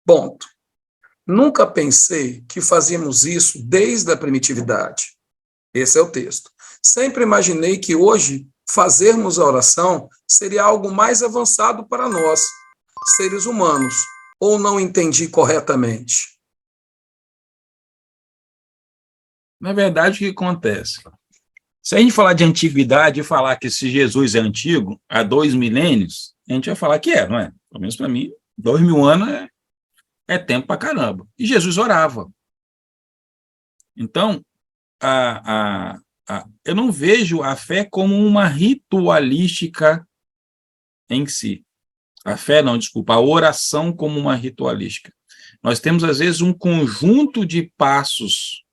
Ponto. Nunca pensei que fazíamos isso desde a primitividade. Esse é o texto. Sempre imaginei que hoje fazermos a oração seria algo mais avançado para nós, seres humanos, ou não entendi corretamente? Na verdade, o que acontece? Se a gente falar de antiguidade e falar que se Jesus é antigo, há 2 milênios, a gente vai falar que é, não é? Pelo menos para mim, 2000 anos é tempo para caramba. E Jesus orava. Então, eu não vejo a fé como uma ritualística em si. A fé, não, desculpa, a oração como uma ritualística. Nós temos, às vezes, um conjunto de passos,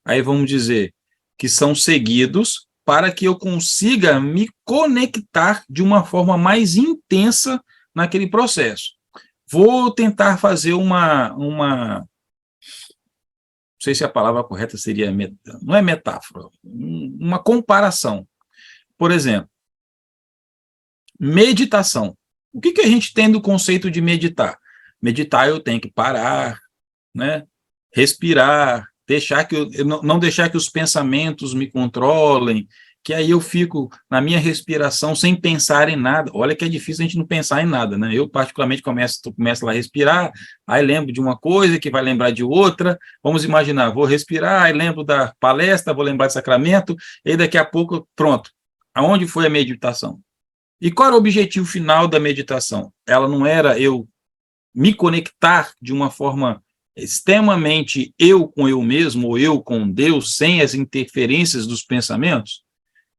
aí vamos dizer, que são seguidos para que eu consiga me conectar de uma forma mais intensa naquele processo. Vou tentar fazer não sei se a palavra correta seria, não é metáfora, uma comparação. Por exemplo, meditação. O que a gente tem do conceito de meditar? Meditar eu tenho que parar, né? Respirar, não deixar que os pensamentos me controlem, que aí eu fico na minha respiração sem pensar em nada. Olha que é difícil a gente não pensar em nada, né? Eu, particularmente, começo lá a respirar, aí lembro de uma coisa que vai lembrar de outra. Vamos imaginar, vou respirar, aí lembro da palestra, vou lembrar de sacramento, e daqui a pouco, pronto. Aonde foi a meditação? E qual era o objetivo final da meditação? Ela não era eu me conectar de uma forma extremamente eu com eu mesmo, ou eu com Deus, sem as interferências dos pensamentos?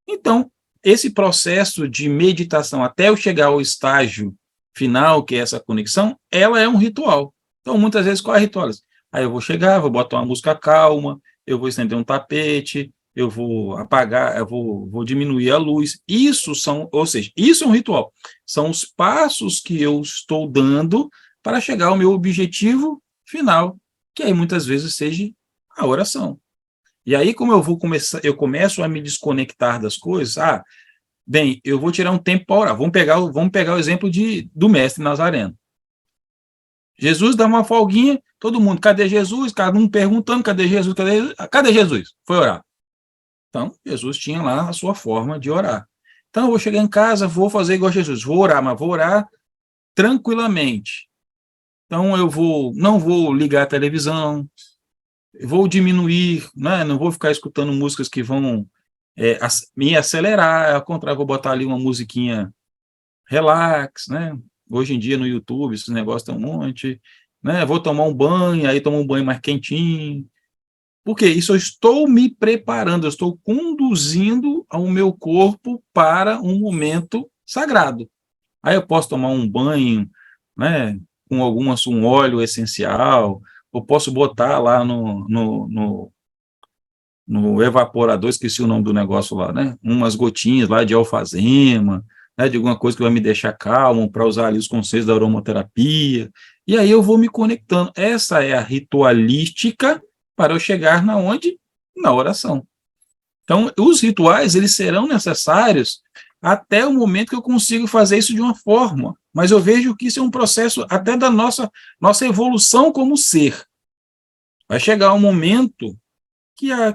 Então, esse processo de meditação, até eu chegar ao estágio final, que é essa conexão, ela é um ritual. Então, muitas vezes, qual é o ritual? Aí eu vou chegar, vou botar uma música calma, eu vou estender um tapete, eu vou apagar, vou diminuir a luz. Ou seja, isso é um ritual. São os passos que eu estou dando para chegar ao meu objetivo final, que aí muitas vezes seja a oração. E aí, como eu começo a me desconectar das coisas, bem, eu vou tirar um tempo para orar. Vamos pegar o exemplo do mestre Nazareno. Jesus dá uma folguinha, todo mundo, cadê Jesus? Cada um perguntando, cadê Jesus? Cadê Jesus? Foi orar. Então, Jesus tinha lá a sua forma de orar. Então, eu vou chegar em casa, vou fazer igual a Jesus, vou orar, mas vou orar tranquilamente. Então, não vou ligar a televisão, vou diminuir, né? Não vou ficar escutando músicas que vão me acelerar, ao contrário, vou botar ali uma musiquinha relax, né? Hoje em dia no YouTube, esses negócios tem um monte, né? Vou tomar um banho, aí tomo um banho mais quentinho. Porque isso eu estou me preparando, eu estou conduzindo o meu corpo para um momento sagrado. Aí eu posso tomar um banho, né, com um óleo essencial, eu posso botar lá no evaporador, esqueci o nome do negócio lá, né, umas gotinhas lá de alfazema, né, de alguma coisa que vai me deixar calmo, para usar ali os conceitos da aromaterapia, e aí eu vou me conectando. Essa é a ritualística para eu chegar na onde? Na oração. Então, os rituais, eles serão necessários até o momento que eu consigo fazer isso de uma forma, mas eu vejo que isso é um processo até da nossa evolução como ser. Vai chegar um momento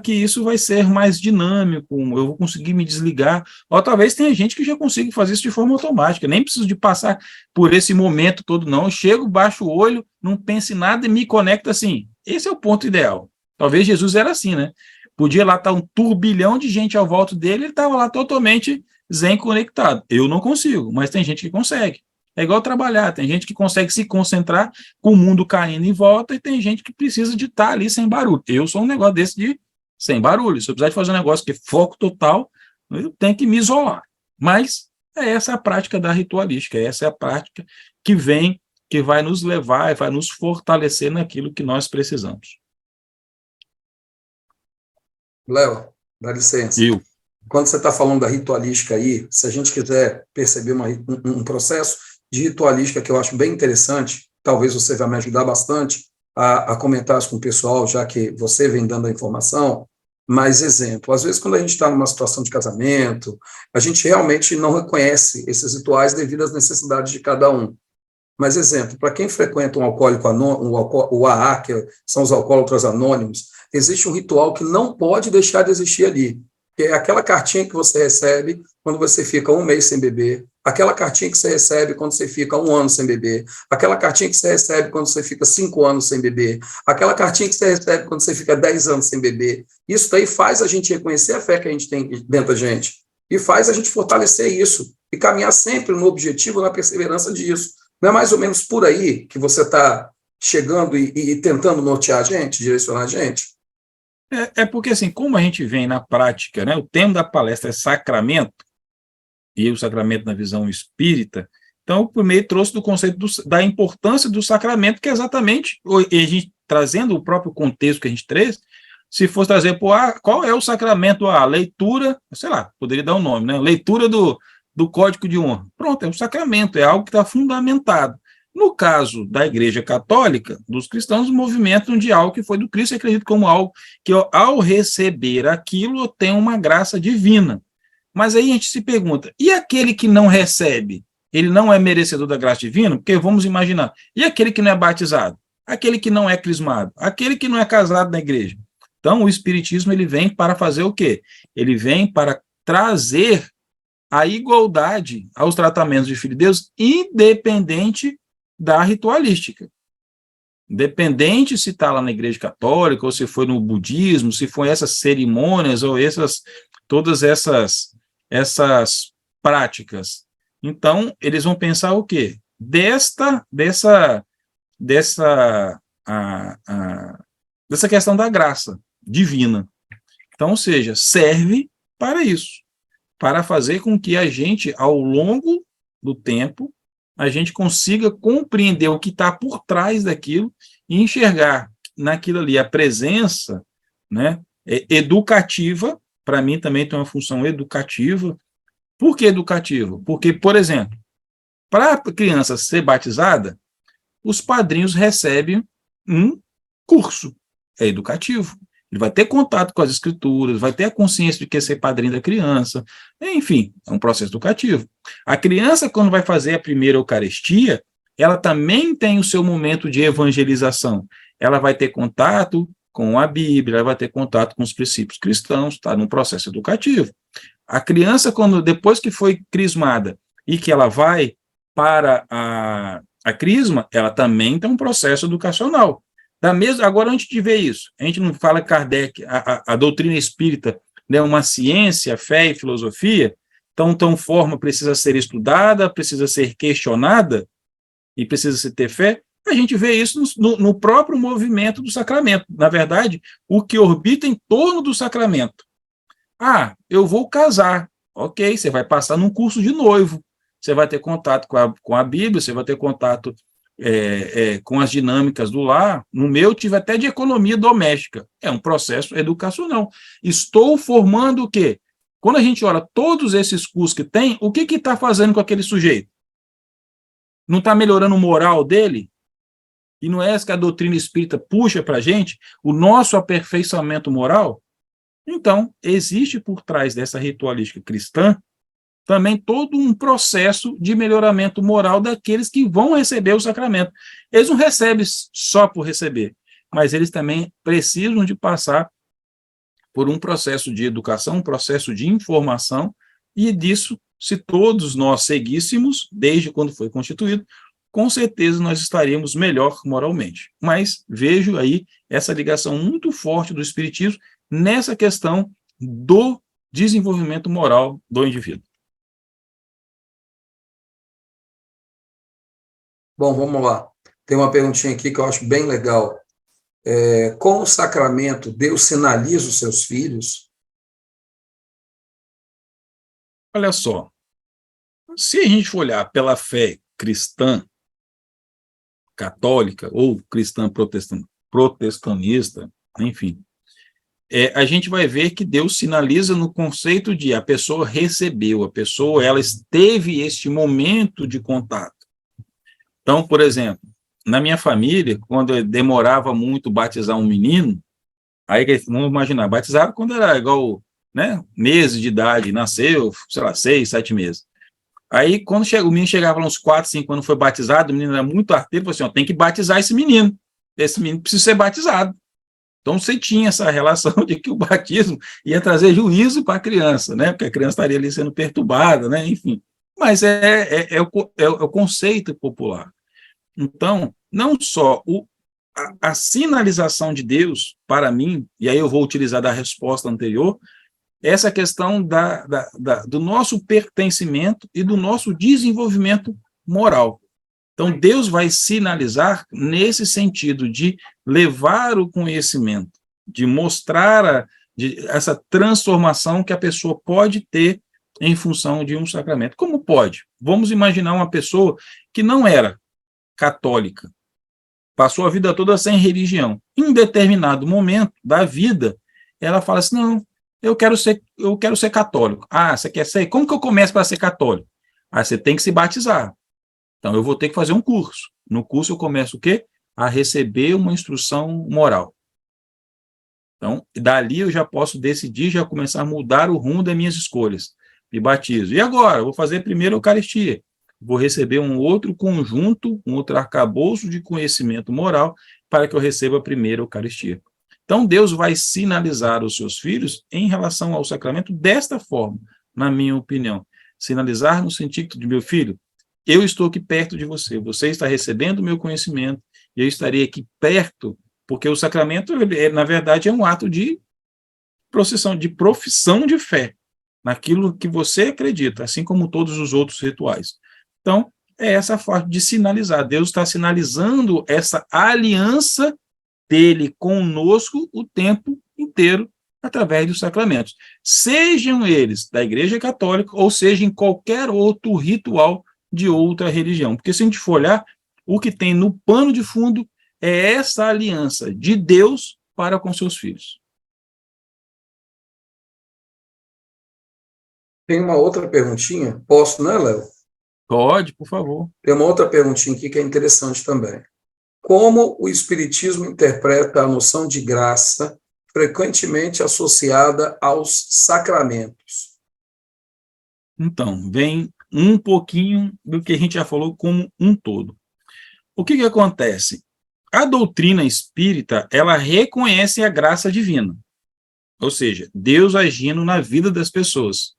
que isso vai ser mais dinâmico, eu vou conseguir me desligar, ou talvez tenha gente que já consiga fazer isso de forma automática, nem preciso de passar por esse momento todo, não, eu chego, baixo o olho, não penso em nada e me conecto assim. Esse é o ponto ideal. Talvez Jesus era assim, né? Podia lá estar um turbilhão de gente ao volta dele, ele estava lá totalmente zen conectado. Eu não consigo, mas tem gente que consegue. É igual trabalhar, tem gente que consegue se concentrar com o mundo caindo em volta e tem gente que precisa de estar ali sem barulho. Eu sou um negócio desse de sem barulho. Se eu precisar de fazer um negócio que é foco total, eu tenho que me isolar. Mas essa é a prática da ritualística, essa é a prática que vai nos levar e vai nos fortalecer naquilo que nós precisamos. Léo, dá licença. Quando você está falando da ritualística aí, se a gente quiser perceber um processo de ritualística que eu acho bem interessante, talvez você vai me ajudar bastante a comentar isso com o pessoal, já que você vem dando a informação. Mas, exemplo, às vezes quando a gente está numa situação de casamento, a gente realmente não reconhece esses rituais devido às necessidades de cada um. Mas, exemplo, para quem frequenta um alcoólico o AA, que são os alcoólatras anônimos, existe um ritual que não pode deixar de existir ali. que é aquela cartinha que você recebe quando você fica 1 mês sem beber, aquela cartinha que você recebe quando você fica 1 ano sem beber, aquela cartinha que você recebe quando você fica 5 anos sem beber, aquela cartinha que você recebe quando você fica 10 anos sem beber. Isso daí faz a gente reconhecer a fé que a gente tem dentro da gente e faz a gente fortalecer isso e caminhar sempre no objetivo, na perseverança disso. Não é mais ou menos por aí que você está chegando e tentando nortear a gente, direcionar a gente? É porque, assim, como a gente vem na prática, né, o tema da palestra é sacramento, e o sacramento na visão espírita, então, o primeiro trouxe do conceito da importância do sacramento, que é exatamente, e a gente, trazendo o próprio contexto que a gente traz, se fosse trazer, qual é o sacramento? A leitura, sei lá, poderia dar um nome, né? Leitura do Código de Honra. Pronto, é um sacramento, é algo que está fundamentado. No caso da Igreja Católica, dos cristãos, o movimento de algo que foi do Cristo, acredito como algo que, ao receber aquilo, tem uma graça divina. Mas aí a gente se pergunta, e aquele que não recebe? Ele não é merecedor da graça divina? Porque vamos imaginar, e aquele que não é batizado? Aquele que não é crismado? Aquele que não é casado na igreja? Então, o Espiritismo, ele vem para fazer o quê? Ele vem para trazer a igualdade aos tratamentos de Filho de Deus, independente da ritualística. Independente se está lá na Igreja Católica, ou se foi no budismo, se foi essas cerimônias, ou todas essas práticas. Então, eles vão pensar o quê? Dessa questão da graça divina. Então, ou seja, serve para isso, para fazer com que a gente, ao longo do tempo, a gente consiga compreender o que está por trás daquilo e enxergar naquilo ali a presença, né, educativa. Para mim também tem uma função educativa. Por que educativa? Porque, por exemplo, para a criança ser batizada, os padrinhos recebem um curso, é educativo. Ele vai ter contato com as escrituras, vai ter a consciência de que é ser padrinho da criança, enfim, é um processo educativo. A criança, quando vai fazer a primeira Eucaristia, ela também tem o seu momento de evangelização. Ela vai ter contato com a Bíblia, ela vai ter contato com os princípios cristãos, está num processo educativo. A criança, depois que foi crismada e que ela vai para a crisma, ela também tem um processo educacional. Agora, antes de ver isso, a gente não fala Kardec, a doutrina espírita, né, uma ciência, fé e filosofia, então forma precisa ser estudada, precisa ser questionada e precisa se ter fé. A gente vê isso no próprio movimento do sacramento. Na verdade, o que orbita em torno do sacramento. Eu vou casar. Ok, você vai passar num curso de noivo. Você vai ter contato com a Bíblia, você vai ter contato com as dinâmicas do lar. No meu, tive até de economia doméstica. É um processo educacional. Estou formando o quê? Quando a gente olha todos esses cursos que tem, o que está fazendo com aquele sujeito? Não está melhorando o moral dele? E não é essa que a doutrina espírita puxa para a gente? O nosso aperfeiçoamento moral? Então, existe por trás dessa ritualística cristã também todo um processo de melhoramento moral daqueles que vão receber o sacramento. Eles não recebem só por receber, mas eles também precisam de passar por um processo de educação, um processo de informação, e disso, se todos nós seguíssemos, desde quando foi constituído, com certeza nós estaríamos melhor moralmente. Mas vejo aí essa ligação muito forte do Espiritismo nessa questão do desenvolvimento moral do indivíduo. Bom, vamos lá. Tem uma perguntinha aqui que eu acho bem legal. Com o sacramento, Deus sinaliza os seus filhos? Olha só, se a gente for olhar pela fé cristã, católica ou cristã protestanista, enfim, a gente vai ver que Deus sinaliza no conceito de a pessoa recebeu, a pessoa ela teve este momento de contato. Então, por exemplo, na minha família, quando demorava muito batizar um menino, aí vamos imaginar, batizava quando era igual, né, meses de idade, nasceu, sei lá, 6, 7 meses. Aí, quando o menino chegava uns 4, 5 anos, foi batizado, o menino era muito arteiro, falou assim, tem que batizar esse menino precisa ser batizado. Então, você tinha essa relação de que o batismo ia trazer juízo para a criança, né? Porque a criança estaria ali sendo perturbada, né? Enfim. Mas é o conceito popular. Então, não só a sinalização de Deus, para mim, e aí eu vou utilizar da resposta anterior, essa questão do nosso pertencimento e do nosso desenvolvimento moral. Então, Deus vai sinalizar nesse sentido de levar o conhecimento, de mostrar essa transformação que a pessoa pode ter em função de um sacramento. Como pode? Vamos imaginar uma pessoa que não era católica, passou a vida toda sem religião. Em determinado momento da vida, ela fala assim, não, eu quero ser católico. Ah, você quer ser? Como que eu começo para ser católico? Ah, você tem que se batizar. Então, eu vou ter que fazer um curso. No curso, eu começo o quê? A receber uma instrução moral. Então, dali eu já posso decidir, já começar a mudar o rumo das minhas escolhas. Me batizo. E agora? Eu vou fazer primeiro a Eucaristia. Vou receber um outro conjunto, um outro arcabouço de conhecimento moral para que eu receba a primeira Eucaristia. Então, Deus vai sinalizar os seus filhos em relação ao sacramento desta forma, na minha opinião. Sinalizar no sentido de, meu filho, eu estou aqui perto de você, você está recebendo o meu conhecimento, e eu estarei aqui perto, porque o sacramento, na verdade, é um ato de profissão de fé, naquilo que você acredita, assim como todos os outros rituais. Então, é essa forma de sinalizar. Deus está sinalizando essa aliança dele conosco o tempo inteiro, através dos sacramentos. Sejam eles da Igreja Católica, ou seja em qualquer outro ritual de outra religião. Porque se a gente for olhar, o que tem no pano de fundo é essa aliança de Deus para com seus filhos. Tem uma outra perguntinha? Posso, né, Léo? Pode, por favor. Tem uma outra perguntinha aqui que é interessante também. Como o Espiritismo interpreta a noção de graça frequentemente associada aos sacramentos? Então, vem um pouquinho do que a gente já falou como um todo. O que acontece? A doutrina espírita, ela reconhece a graça divina, ou seja, Deus agindo na vida das pessoas.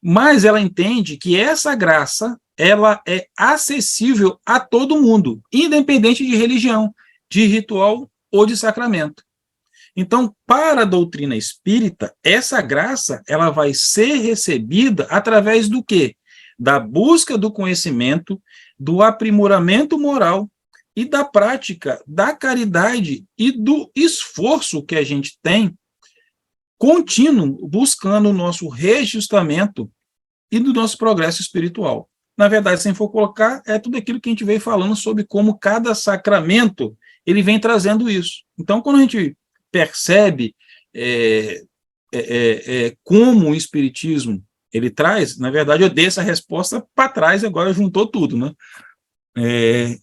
Mas ela entende que essa graça, ela é acessível a todo mundo, independente de religião, de ritual ou de sacramento. Então, para a doutrina espírita, essa graça, ela vai ser recebida através do quê? Da busca do conhecimento, do aprimoramento moral e da prática da caridade e do esforço que a gente tem contínuo, buscando o nosso reajustamento e do nosso progresso espiritual. Na verdade, se for colocar, é tudo aquilo que a gente veio falando sobre como cada sacramento ele vem trazendo isso. Então, quando a gente percebe como o Espiritismo ele traz, na verdade, eu dei essa resposta para trás e agora juntou tudo, né?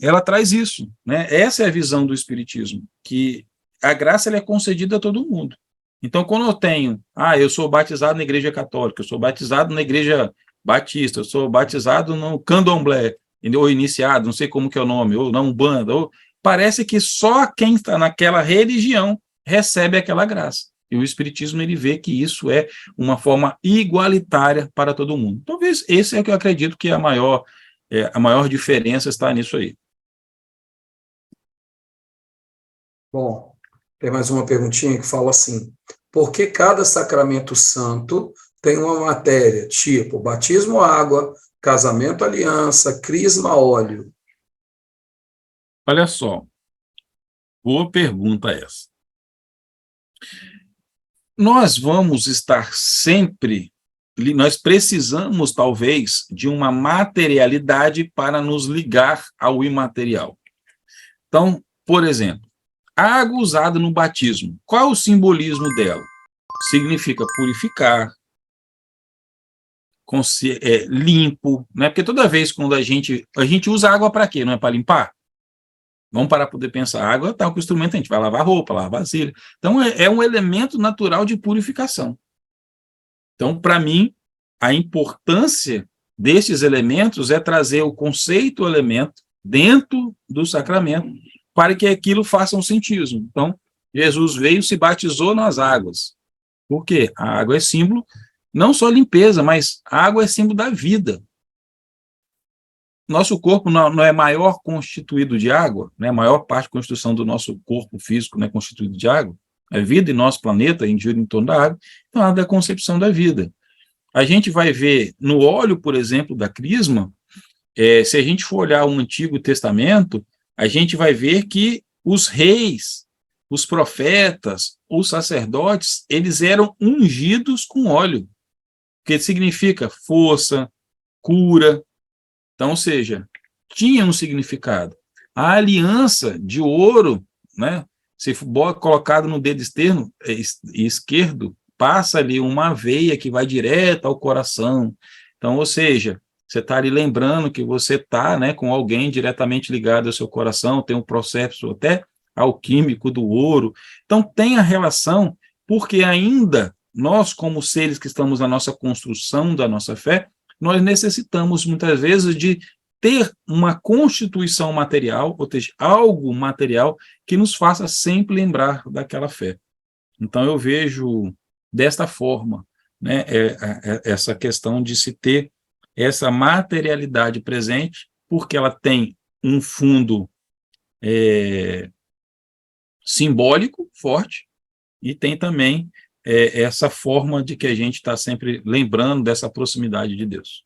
Ela traz isso, né? Essa é a visão do Espiritismo, que a graça ela é concedida a todo mundo. Então, quando eu tenho, eu sou batizado na Igreja Católica, eu sou batizado na Igreja Batista, eu sou batizado no Candomblé, ou iniciado, não sei como que é o nome, ou na Umbanda, parece que só quem está naquela religião recebe aquela graça. E o Espiritismo ele vê que isso é uma forma igualitária para todo mundo. Talvez esse é o que eu acredito que é a maior diferença está nisso aí. Bom, tem mais uma perguntinha que fala assim: por que cada sacramento santo tem uma matéria, tipo batismo água, casamento aliança, crisma óleo? Olha só, boa pergunta essa. Nós vamos estar sempre, nós precisamos talvez de uma materialidade para nos ligar ao imaterial. Então, por exemplo, a água usada no batismo, qual o simbolismo dela? Significa purificar, limpo, né? Porque toda vez quando a gente usa água para quê? Não é para limpar? Vamos parar para poder pensar. A água está com o instrumento, a gente vai lavar roupa, lavar vasilha. Então, é um elemento natural de purificação. Então, para mim, a importância desses elementos é trazer o conceito, o elemento, dentro do sacramento, para que aquilo faça um sentido. Então, Jesus veio e se batizou nas águas. Por quê? A água é símbolo, não só limpeza, mas a água é símbolo da vida. Nosso corpo não é maior constituído de água, né? A maior parte da constituição do nosso corpo físico não é constituído de água. A vida em nosso planeta gira em torno da água, então a água é a concepção da vida. A gente vai ver no óleo, por exemplo, da crisma, se a gente for olhar o Antigo Testamento, a gente vai ver que os reis, os profetas, os sacerdotes, eles eram ungidos com óleo, que significa força, cura. Então, ou seja, tinha um significado. A aliança de ouro, né, se for colocado no dedo esquerdo, passa ali uma veia que vai direto ao coração. Então, ou seja, você está ali lembrando que você está, né, com alguém diretamente ligado ao seu coração, tem um processo até alquímico do ouro. Então, tem a relação, porque ainda nós, como seres que estamos na nossa construção da nossa fé, nós necessitamos, muitas vezes, de ter uma constituição material, ou seja, algo material que nos faça sempre lembrar daquela fé. Então, eu vejo desta forma, né, essa questão de se ter essa materialidade presente, porque ela tem um fundo simbólico forte, e tem também essa forma de que a gente está sempre lembrando dessa proximidade de Deus.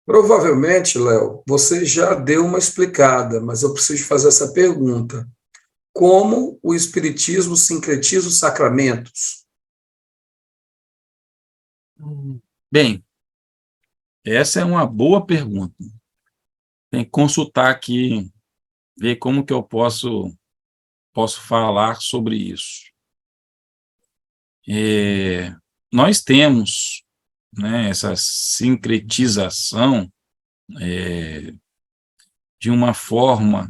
Provavelmente, Léo, você já deu uma explicada, mas eu preciso fazer essa pergunta. Como o Espiritismo sincretiza os sacramentos? Bem, essa é uma boa pergunta. Tem que consultar aqui, ver como que eu posso falar sobre isso. Nós temos, né, essa sincretização de uma forma,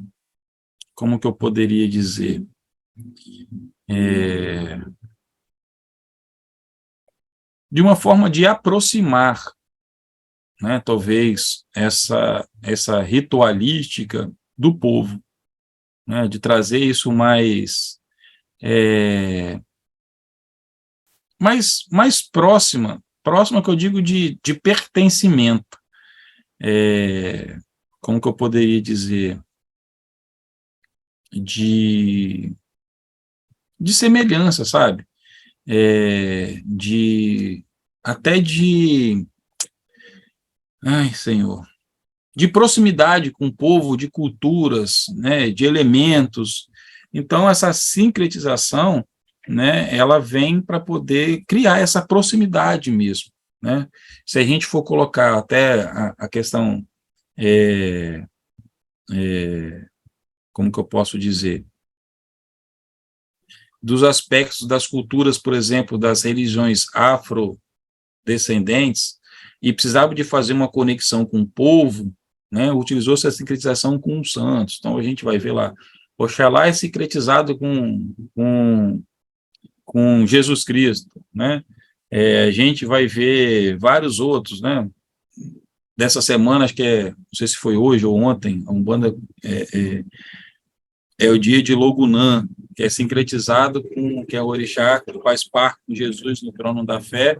como que eu poderia dizer, de uma forma de aproximar, né, talvez essa ritualística do povo, né, de trazer isso mais próxima que eu digo de pertencimento, como que eu poderia dizer, de semelhança, sabe? Até de, ai, Senhor, de proximidade com o povo, de culturas, né, de elementos. Então, essa sincretização, né, ela vem para poder criar essa proximidade mesmo, né? Se a gente for colocar até a questão, como que eu posso dizer, dos aspectos das culturas, por exemplo, das religiões afrodescendentes, e precisava de fazer uma conexão com o povo, né, utilizou-se a sincretização com os santos. Então, a gente vai ver lá, Oxalá é sincretizado com Jesus Cristo, né? A gente vai ver vários outros, né? Dessa semana, acho que não sei se foi hoje ou ontem, a Umbanda é o dia de Logunã, que é sincretizado que é o orixá que faz parte de Jesus no trono da fé,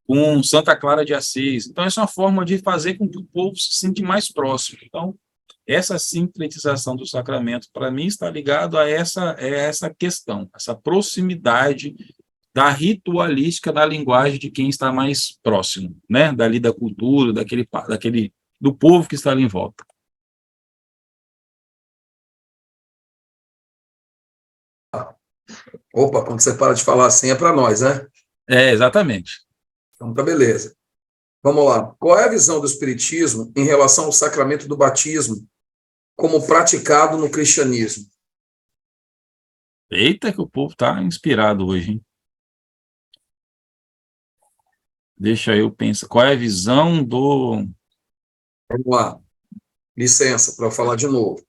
com Santa Clara de Assis. Então, essa é uma forma de fazer com que o povo se sinta mais próximo. Então, essa sincretização do sacramento, para mim, está ligado a essa questão, essa proximidade da ritualística da linguagem de quem está mais próximo, né? Dali da cultura, do povo que está ali em volta. Opa, quando você para de falar assim é para nós, né? Exatamente. Então, tá beleza. Vamos lá. Qual é a visão do Espiritismo em relação ao sacramento do batismo como praticado no cristianismo? Eita, que o povo está inspirado hoje, hein? Deixa eu pensar. Qual é a visão do... Vamos lá. Licença para eu falar de novo.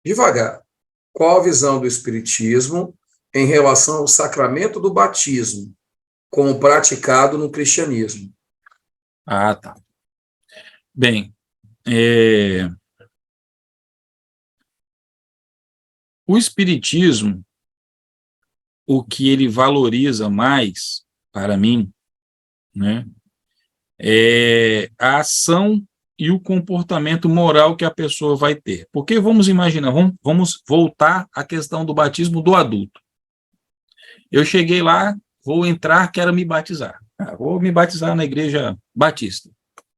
Devagar. Qual a visão do Espiritismo em relação ao sacramento do batismo como praticado no cristianismo? Ah, tá. Bem, O Espiritismo, o que ele valoriza mais, para mim, né, é a ação e o comportamento moral que a pessoa vai ter. Porque vamos imaginar, vamos voltar à questão do batismo do adulto. Eu cheguei lá, vou entrar, quero me batizar. Vou me batizar na igreja batista.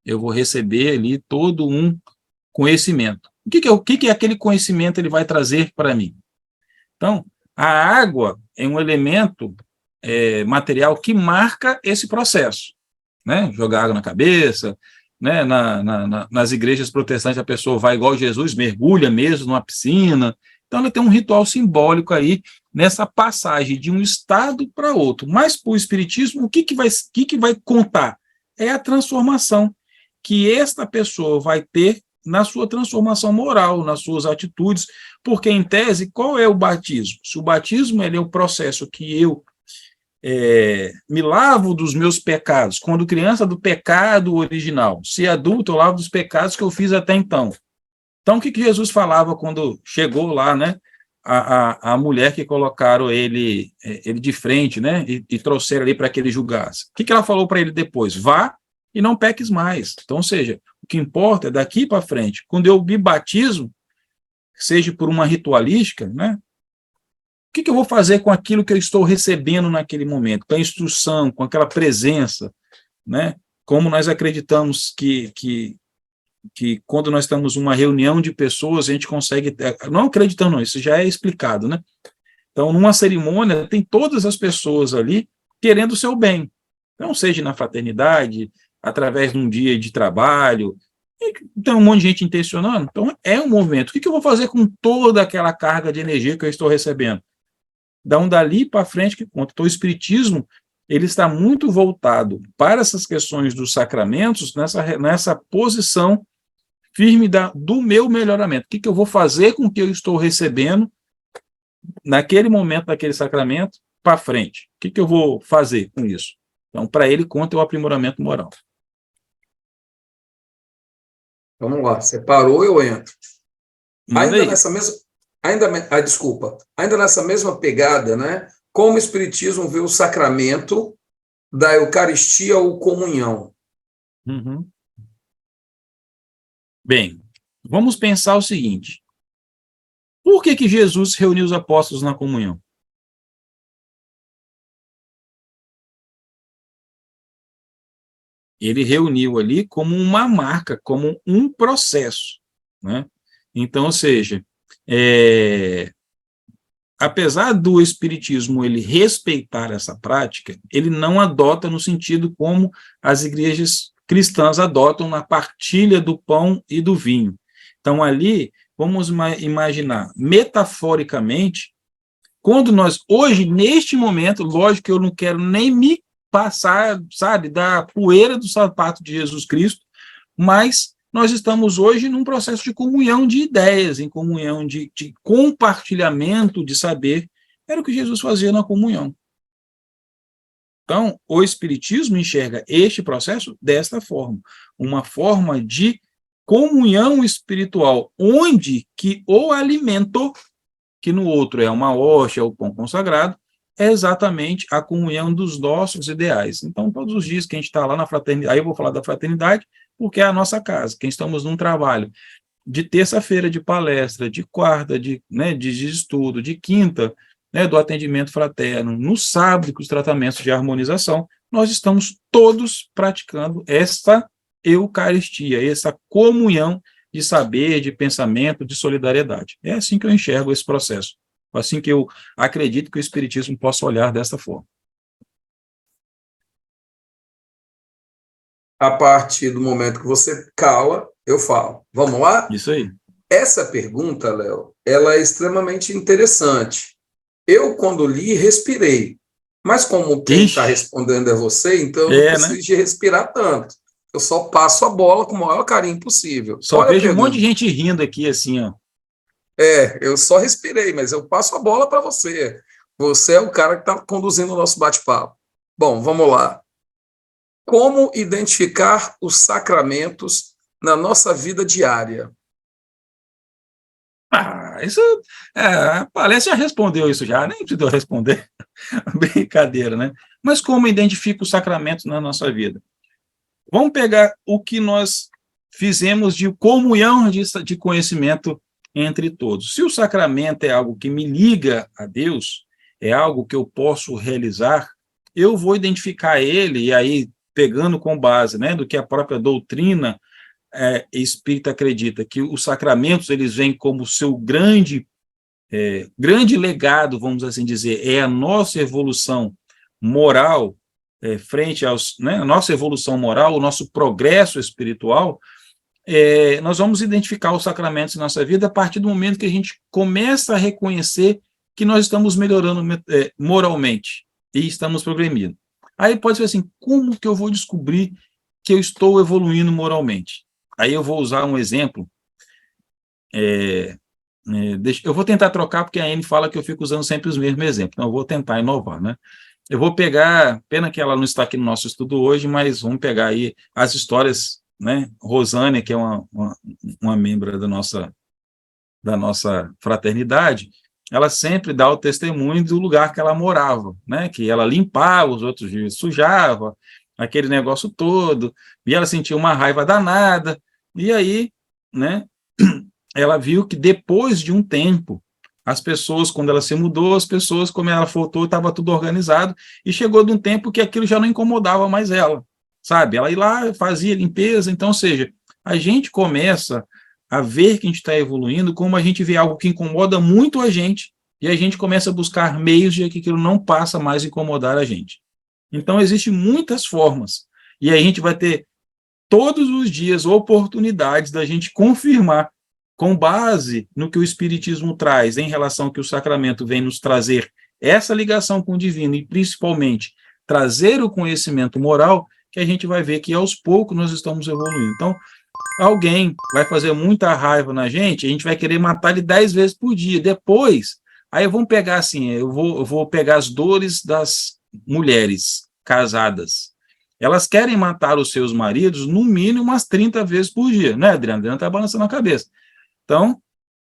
Eu vou receber ali todo um conhecimento. O que é aquele conhecimento ele vai trazer para mim? Então, a água é um elemento material que marca esse processo, né? Jogar água na cabeça, né? Nas igrejas protestantes a pessoa vai igual Jesus, mergulha mesmo numa piscina. Então, ela tem um ritual simbólico aí nessa passagem de um estado para outro. Mas para o Espiritismo, o que vai contar? É a transformação que esta pessoa vai ter na sua transformação moral, nas suas atitudes, porque, em tese, qual é o batismo? Se o batismo é o processo que eu me lavo dos meus pecados, quando criança, do pecado original, se adulto, eu lavo dos pecados que eu fiz até então. Então, o que Jesus falava quando chegou lá, né? A mulher que colocaram ele de frente, né? E trouxeram ali para que ele julgasse. O que ela falou para ele depois? Vá e não peques mais. Então, ou seja, o que importa é daqui para frente. Quando eu me batizo, seja por uma ritualística, né? O que eu vou fazer com aquilo que eu estou recebendo naquele momento? Com a instrução, com aquela presença, né? Como nós acreditamos que quando nós estamos uma reunião de pessoas, a gente consegue... Não acreditando, não, isso já é explicado, né? Então, numa cerimônia, tem todas as pessoas ali querendo o seu bem. Não seja na fraternidade, através de um dia de trabalho, tem um monte de gente intencionando. Então, é um movimento. O que eu vou fazer com toda aquela carga de energia que eu estou recebendo? Dali para frente que conta. Então, o Espiritismo ele está muito voltado para essas questões dos sacramentos, nessa posição firme do meu melhoramento. O que eu vou fazer com o que eu estou recebendo naquele momento, daquele sacramento, para frente? O que eu vou fazer com isso? Então, para ele, conta o aprimoramento moral. Vamos lá, você parou, eu entro. Manda ainda aí. nessa mesma, ainda nessa mesma pegada, né? Como o Espiritismo vê o sacramento da Eucaristia ou comunhão? Uhum. Bem, vamos pensar o seguinte: por que Jesus reuniu os apóstolos na comunhão? Ele reuniu ali como uma marca, como um processo, né? Então, ou seja, apesar do Espiritismo ele respeitar essa prática, ele não adota no sentido como as igrejas cristãs adotam na partilha do pão e do vinho. Então, ali, vamos imaginar, metaforicamente, quando nós, hoje, neste momento, lógico que eu não quero nem me passar, sabe, da poeira do sapato de Jesus Cristo, mas nós estamos hoje num processo de comunhão de ideias, em comunhão de compartilhamento de saber. Era o que Jesus fazia na comunhão. Então, o Espiritismo enxerga este processo desta forma, uma forma de comunhão espiritual, onde que o alimento, que no outro é uma hóstia, é o pão consagrado, é exatamente a comunhão dos nossos ideais. Então, todos os dias que a gente está lá na fraternidade, aí eu vou falar da fraternidade, porque é a nossa casa, que estamos num trabalho de terça-feira de palestra, de quarta de estudo, de quinta, né, do atendimento fraterno, no sábado, com os tratamentos de harmonização, nós estamos todos praticando esta Eucaristia, essa comunhão de saber, de pensamento, de solidariedade. É assim que eu enxergo esse processo. Assim que eu acredito que o Espiritismo possa olhar dessa forma. A partir do momento que você cala, eu falo. Vamos lá? Isso aí. Essa pergunta, Léo, ela é extremamente interessante. Eu, quando li, respirei. Mas como quem está respondendo é você, então eu não preciso de respirar tanto. Eu só passo a bola com o maior carinho possível. Só vejo um monte de gente rindo aqui, assim, ó. Eu só respirei, mas eu passo a bola para você. Você é o cara que está conduzindo o nosso bate-papo. Bom, vamos lá. Como identificar os sacramentos na nossa vida diária? isso, a palestra já respondeu isso já, nem precisou responder. Brincadeira, né? Mas como identifica os sacramentos na nossa vida? Vamos pegar o que nós fizemos de comunhão de conhecimento entre todos. Se o sacramento é algo que me liga a Deus, é algo que eu posso realizar, eu vou identificar ele, e aí, pegando com base, né, do que a própria doutrina espírita acredita, que os sacramentos eles vêm como seu grande legado, vamos assim dizer, é a nossa evolução moral, frente aos, né, a nossa evolução moral, o nosso progresso espiritual. Nós vamos identificar os sacramentos em nossa vida a partir do momento que a gente começa a reconhecer que nós estamos melhorando moralmente e estamos progredindo. Aí pode ser assim, como que eu vou descobrir que eu estou evoluindo moralmente? Aí eu vou usar um exemplo, eu vou tentar trocar, porque a Anne fala que eu fico usando sempre os mesmos exemplos, então eu vou tentar inovar, né? Eu vou pegar, pena que ela não está aqui no nosso estudo hoje, mas vamos pegar aí as histórias, né? Rosânia, que é uma membro da nossa fraternidade, ela sempre dá o testemunho do lugar que ela morava, né? Que ela limpava, os outros dias sujava, aquele negócio todo, e ela sentia uma raiva danada, e aí, né? Ela viu que depois de um tempo, as pessoas, quando ela se mudou, as pessoas, como ela voltou, estava tudo organizado, e chegou de um tempo que aquilo já não incomodava mais ela, sabe? Ela ia lá, fazia limpeza, então, ou seja, a gente começa a ver que a gente está evoluindo, como a gente vê algo que incomoda muito a gente, e a gente começa a buscar meios de que aquilo não passa mais a incomodar a gente. Então, existem muitas formas, e aí a gente vai ter todos os dias oportunidades da gente confirmar, com base no que o Espiritismo traz em relação ao que o sacramento vem nos trazer, essa ligação com o divino e, principalmente, trazer o conhecimento moral, que a gente vai ver que, aos poucos, nós estamos evoluindo. Então, alguém vai fazer muita raiva na gente, a gente vai querer matar ele 10 vezes por dia. Depois, aí vamos pegar assim, eu vou pegar as dores das mulheres casadas. Elas querem matar os seus maridos, no mínimo, umas 30 vezes por dia, né, Adriana? Adriana está balançando a cabeça. Então,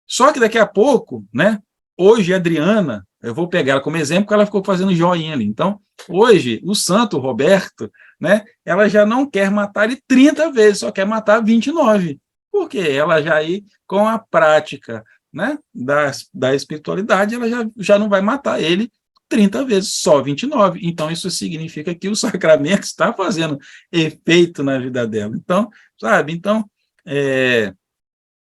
só que daqui a pouco, né? Hoje, a Adriana, eu vou pegar ela como exemplo, porque ela ficou fazendo joinha ali. Então, hoje, o santo Roberto, né? Ela já não quer matar ele 30 vezes, só quer matar 29. Porque ela já aí, com a prática, né, da espiritualidade, ela já não vai matar ele 30 vezes, só 29. Então, isso significa que o sacramento está fazendo efeito na vida dela. Então, sabe? Então,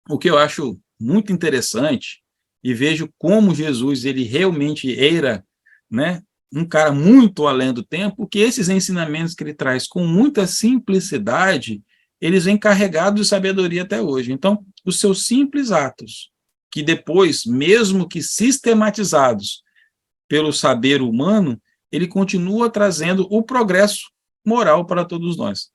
o que eu acho muito interessante, e vejo como Jesus ele realmente era, né, um cara muito além do tempo, que esses ensinamentos que ele traz com muita simplicidade, eles vêm carregados de sabedoria até hoje. Então, os seus simples atos, que depois, mesmo que sistematizados pelo saber humano, ele continua trazendo o progresso moral para todos nós.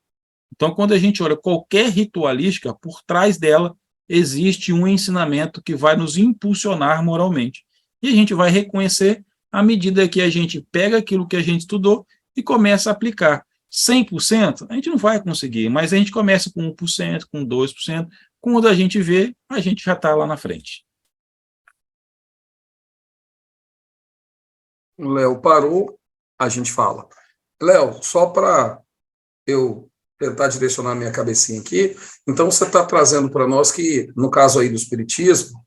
Então, quando a gente olha qualquer ritualística, por trás dela existe um ensinamento que vai nos impulsionar moralmente. E a gente vai reconhecer à medida que a gente pega aquilo que a gente estudou e começa a aplicar. 100%, a gente não vai conseguir, mas a gente começa com 1%, com 2%, quando a gente vê, a gente já está lá na frente. O Léo parou, a gente fala. Léo, só para eu tentar direcionar minha cabecinha aqui, então você está trazendo para nós que, no caso aí do Espiritismo,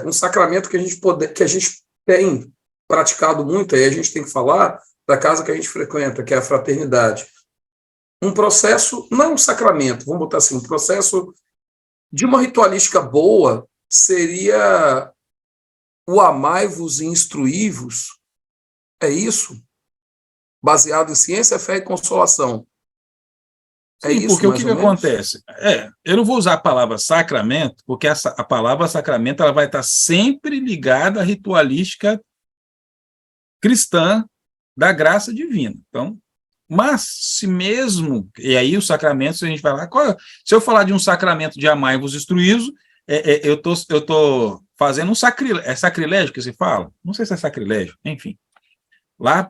um sacramento que a gente tem praticado muito, aí a gente tem que falar da casa que a gente frequenta, que é a fraternidade. Um processo, não um sacramento, vamos botar assim, um processo de uma ritualística boa seria o amai-vos e instruí-vos, é isso? Baseado em ciência, fé e consolação. É isso, porque o que acontece? Eu não vou usar a palavra sacramento, porque a palavra sacramento ela vai estar sempre ligada à ritualística cristã da graça divina. Então, mas se mesmo, e aí os sacramentos, a gente vai lá, se eu falar de um sacramento de amai-vos instruí-vos, eu tô fazendo um sacrilégio, é sacrilégio que se fala? Não sei se é sacrilégio, enfim. Lá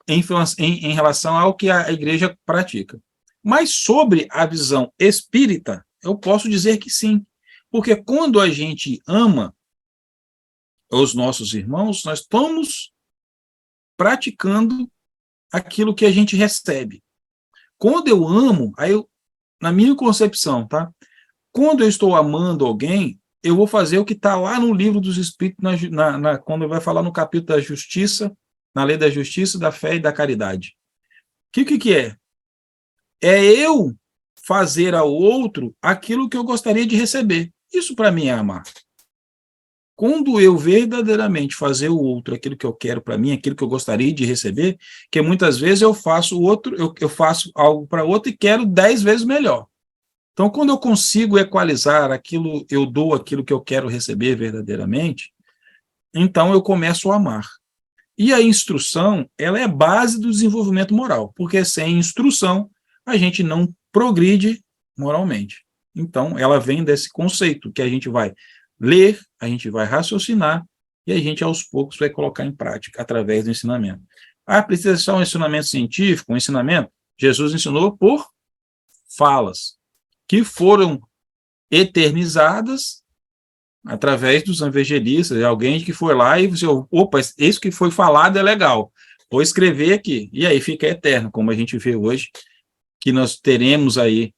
em relação ao que a igreja pratica. Mas sobre a visão espírita, eu posso dizer que sim. Porque quando a gente ama os nossos irmãos, nós estamos praticando aquilo que a gente recebe. Quando eu amo, na minha concepção, tá? Quando eu estou amando alguém, eu vou fazer o que está lá no livro dos Espíritos, quando vai falar no capítulo da justiça, na lei da justiça, da fé e da caridade. O que é? É eu fazer ao outro aquilo que eu gostaria de receber. Isso para mim é amar. Quando eu verdadeiramente fazer o outro aquilo que eu quero para mim, aquilo que eu gostaria de receber, que muitas vezes eu faço eu faço algo para outro e quero 10 vezes melhor. Então, quando eu consigo equalizar aquilo, eu dou aquilo que eu quero receber verdadeiramente, então eu começo a amar. E a instrução, ela é base do desenvolvimento moral, porque sem instrução a gente não progride moralmente. Então, ela vem desse conceito que a gente vai ler, a gente vai raciocinar e a gente, aos poucos, vai colocar em prática através do ensinamento. Precisa ser um ensinamento científico, um ensinamento? Jesus ensinou por falas, que foram eternizadas através dos evangelistas, alguém que foi lá e disse, opa, isso que foi falado é legal, vou escrever aqui, e aí fica eterno, como a gente vê hoje, que nós teremos aí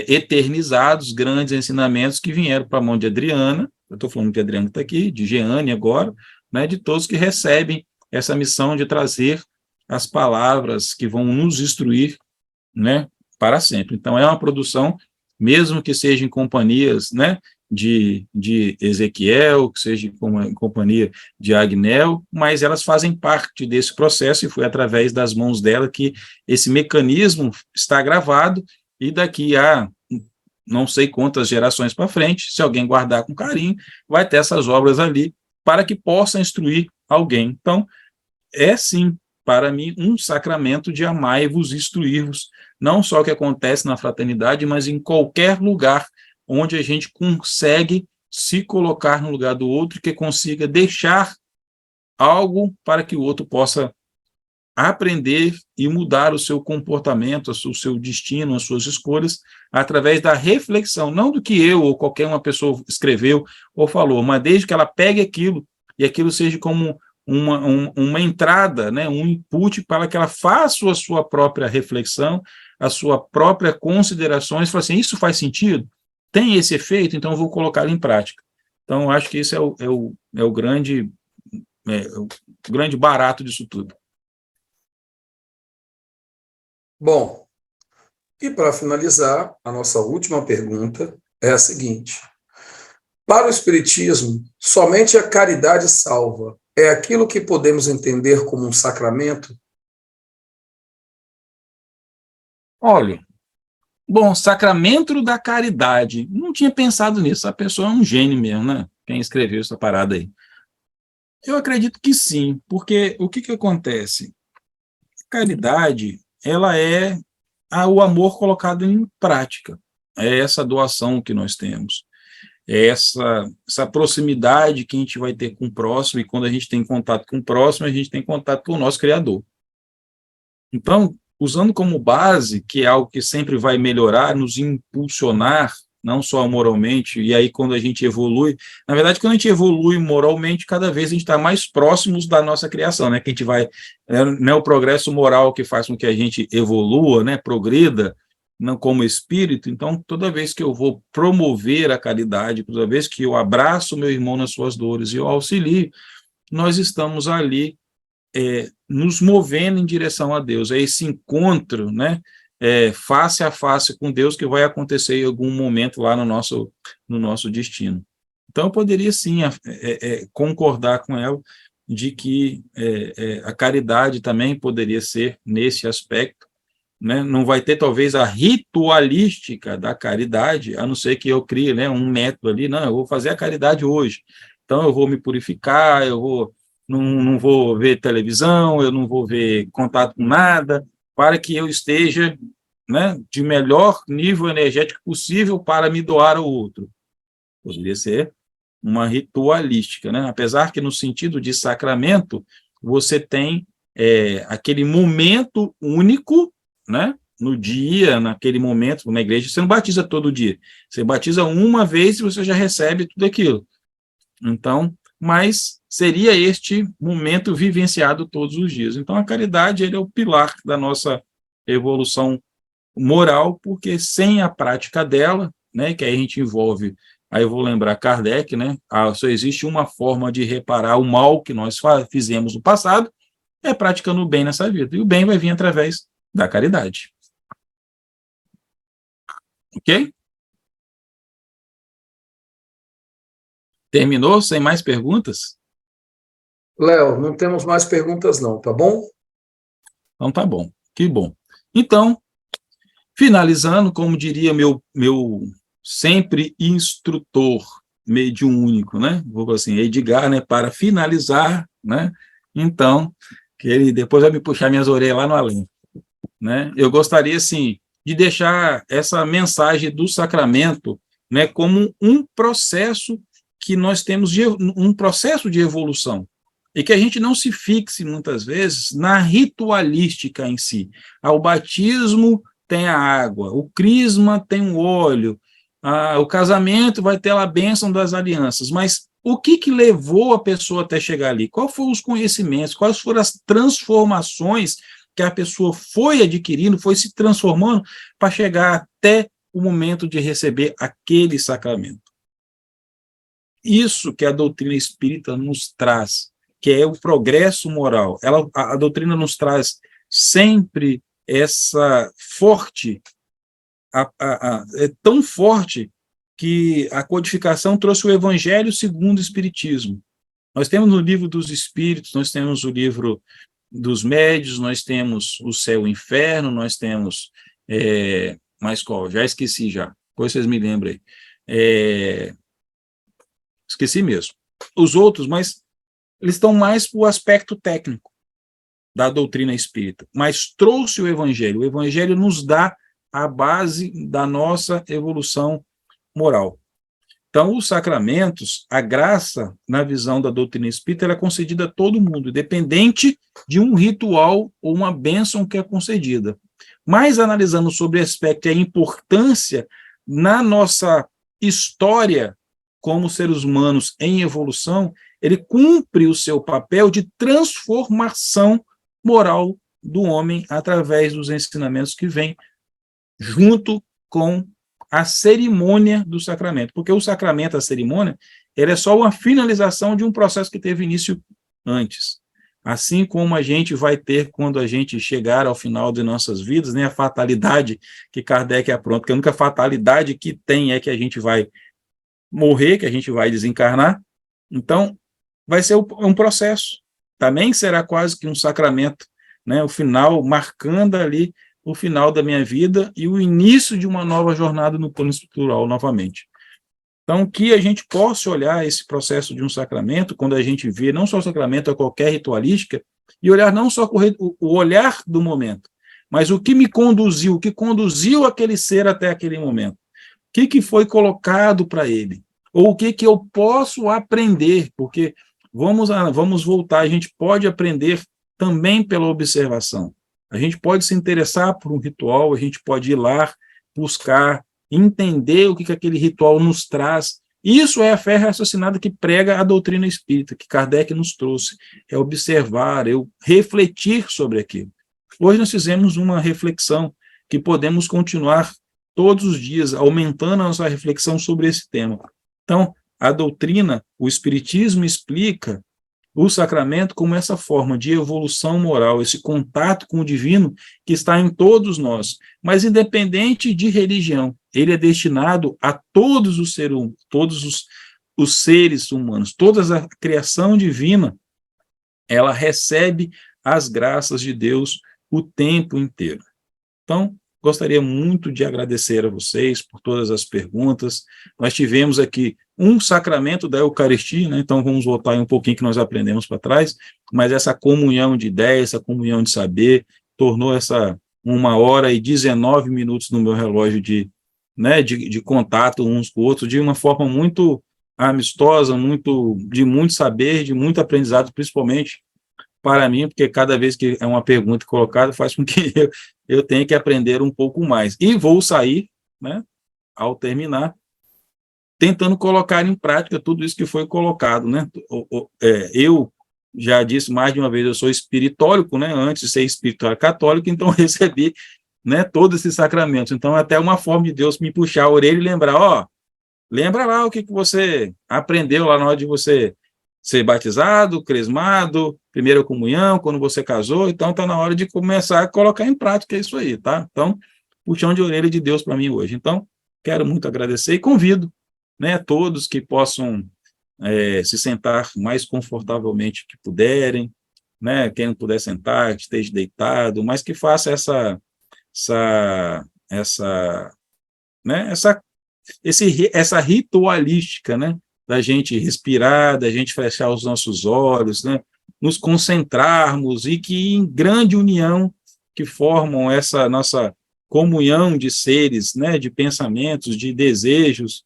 eternizados grandes ensinamentos que vieram para a mão de Adriana, eu estou falando de Adriana que está aqui, de Jeane agora, né, de todos que recebem essa missão de trazer as palavras que vão nos instruir, né, para sempre. Então, é uma produção, mesmo que seja em companhias, né, de Ezequiel, que seja em companhia de Agnel, mas elas fazem parte desse processo e foi através das mãos dela que esse mecanismo está gravado e daqui a não sei quantas gerações para frente, se alguém guardar com carinho, vai ter essas obras ali para que possa instruir alguém. Então, é sim, para mim, um sacramento de amai-vos e instruir-vos, não só o que acontece na fraternidade, mas em qualquer lugar onde a gente consegue se colocar no lugar do outro, que consiga deixar algo para que o outro possa aprender e mudar o seu comportamento, o seu destino, as suas escolhas, através da reflexão, não do que eu ou qualquer uma pessoa escreveu ou falou, mas desde que ela pegue aquilo e aquilo seja como uma entrada, né, um input para que ela faça a sua própria reflexão, a sua própria considerações, fala assim, isso faz sentido? Tem esse efeito? Então eu vou colocá-lo em prática. Então, eu acho que esse é o grande barato disso tudo. Bom, e para finalizar, a nossa última pergunta é a seguinte: para o Espiritismo, somente a caridade salva. É aquilo que podemos entender como um sacramento? Olha, bom, sacramento da caridade. Não tinha pensado nisso. A pessoa é um gênio mesmo, né? Quem escreveu essa parada aí. Eu acredito que sim, porque o que acontece? A caridade, ela é o amor colocado em prática. É essa doação que nós temos. É essa proximidade que a gente vai ter com o próximo, e quando a gente tem contato com o próximo, a gente tem contato com o nosso Criador. Então, usando como base, que é algo que sempre vai melhorar, nos impulsionar, não só moralmente, e aí quando a gente evolui, na verdade, quando a gente evolui moralmente, cada vez a gente está mais próximos da nossa criação, né? Que a gente vai, não é o progresso moral que faz com que a gente evolua, né? Progrida, não como espírito. Então, toda vez que eu vou promover a caridade, toda vez que eu abraço meu irmão nas suas dores e eu auxilio, nós estamos ali nos movendo em direção a Deus. É esse encontro, né, face a face com Deus que vai acontecer em algum momento lá no nosso destino. Então, eu poderia, sim, concordar com ela de que a caridade também poderia ser nesse aspecto, né? Não vai ter, talvez, a ritualística da caridade, a não ser que eu crie, né, um método ali, não, eu vou fazer a caridade hoje, então eu vou me purificar, não vou ver televisão, eu não vou ver contato com nada, para que eu esteja, né, de melhor nível energético possível para me doar ao outro. Poderia ser uma ritualística, né? Apesar que no sentido de sacramento, você tem aquele momento único, né, no dia, naquele momento, na igreja, você não batiza todo dia. Você batiza uma vez e você já recebe tudo aquilo. Então, mas seria este momento vivenciado todos os dias. Então, a caridade ele é o pilar da nossa evolução moral, porque sem a prática dela, né, que aí a gente envolve, aí eu vou lembrar Kardec, né, só existe uma forma de reparar o mal que nós fizemos no passado, é praticando o bem nessa vida. E o bem vai vir através da caridade. Ok? Terminou? Sem mais perguntas? Léo, não temos mais perguntas não, tá bom? Então tá bom, que bom. Então, finalizando, como diria meu sempre instrutor mediúnico, né? Vou falar assim, Edgar, né? Para finalizar, né? Então, que ele depois vai me puxar minhas orelhas lá no além, né? Eu gostaria, assim, de deixar essa mensagem do sacramento, né? Como um processo que nós temos um processo de evolução e que a gente não se fixe muitas vezes na ritualística em si. O batismo tem a água, o crisma tem o óleo, o casamento vai ter a bênção das alianças, mas o que levou a pessoa até chegar ali? Quais foram os conhecimentos, quais foram as transformações que a pessoa foi adquirindo, foi se transformando para chegar até o momento de receber aquele sacramento? Isso que a doutrina espírita nos traz, que é o progresso moral. A doutrina nos traz sempre essa forte, é tão forte que a codificação trouxe o Evangelho segundo o Espiritismo. Nós temos no livro dos Espíritos, nós temos o livro dos Médiuns, nós temos o Céu e o Inferno, nós temos, mais qual? Já esqueci já, depois vocês me lembrem. Esqueci mesmo. Os outros, mas eles estão mais para o aspecto técnico da doutrina espírita, mas trouxe o Evangelho. O Evangelho nos dá a base da nossa evolução moral. Então, os sacramentos, a graça, na visão da doutrina espírita, ela é concedida a todo mundo, independente de um ritual ou uma bênção que é concedida. Mas, analisando sobre o aspecto e a importância na nossa história como seres humanos em evolução, ele cumpre o seu papel de transformação moral do homem através dos ensinamentos que vêm junto com a cerimônia do sacramento. Porque o sacramento, a cerimônia, ele é só uma finalização de um processo que teve início antes. Assim como a gente vai ter quando a gente chegar ao final de nossas vidas, né, a fatalidade que Kardec apronta, porque a única fatalidade que tem é que a gente vai morrer, que a gente vai desencarnar. Então, vai ser um processo. Também será quase que um sacramento, né? O final, marcando ali o final da minha vida e o início de uma nova jornada no plano espiritual novamente. Então, que a gente possa olhar esse processo de um sacramento, quando a gente vê não só o sacramento, a qualquer ritualística, e olhar não só o olhar do momento, mas o que me conduziu, o que conduziu aquele ser até aquele momento. O que foi colocado para ele? Ou o que eu posso aprender? Porque vamos voltar, a gente pode aprender também pela observação. A gente pode se interessar por um ritual, a gente pode ir lá, buscar, entender o que aquele ritual nos traz. Isso é a fé raciocinada que prega a doutrina espírita, que Kardec nos trouxe. É observar, é refletir sobre aquilo. Hoje nós fizemos uma reflexão que podemos continuar todos os dias, aumentando a nossa reflexão sobre esse tema. Então, a doutrina, o Espiritismo explica o sacramento como essa forma de evolução moral, esse contato com o divino que está em todos nós, mas independente de religião, ele é destinado a todos os seres humanos, todos os seres humanos, toda a criação divina, ela recebe as graças de Deus o tempo inteiro. Então, gostaria muito de agradecer a vocês por todas as perguntas. Nós tivemos aqui um sacramento da Eucaristia, né? Então vamos voltar um pouquinho que nós aprendemos para trás, mas essa comunhão de ideias, essa comunhão de saber, tornou essa 1h19 no meu relógio de contato uns com outros, de uma forma muito amistosa, de muito saber, de muito aprendizado, principalmente para mim, porque cada vez que é uma pergunta colocada, faz com que eu tenha que aprender um pouco mais. E vou sair, né, ao terminar, tentando colocar em prática tudo isso que foi colocado, né? Eu já disse mais de uma vez, eu sou espiritólico, né? Antes de ser espiritual católico, então recebi, né, todos esses sacramentos. Então, é até uma forma de Deus me puxar a orelha e lembrar, ó, lembra lá o que você aprendeu lá na hora de você ser batizado, crismado, primeira comunhão, quando você casou, então está na hora de começar a colocar em prática isso aí, tá? Então, puxão de orelha de Deus para mim hoje. Então, quero muito agradecer e convido, né, todos que possam se sentar mais confortavelmente que puderem, né, quem não puder sentar, que esteja deitado, mas que faça essa, né, essa ritualística, né, da gente respirar, da gente fechar os nossos olhos, né, nos concentrarmos e que em grande união que formam essa nossa comunhão de seres, né, de pensamentos, de desejos,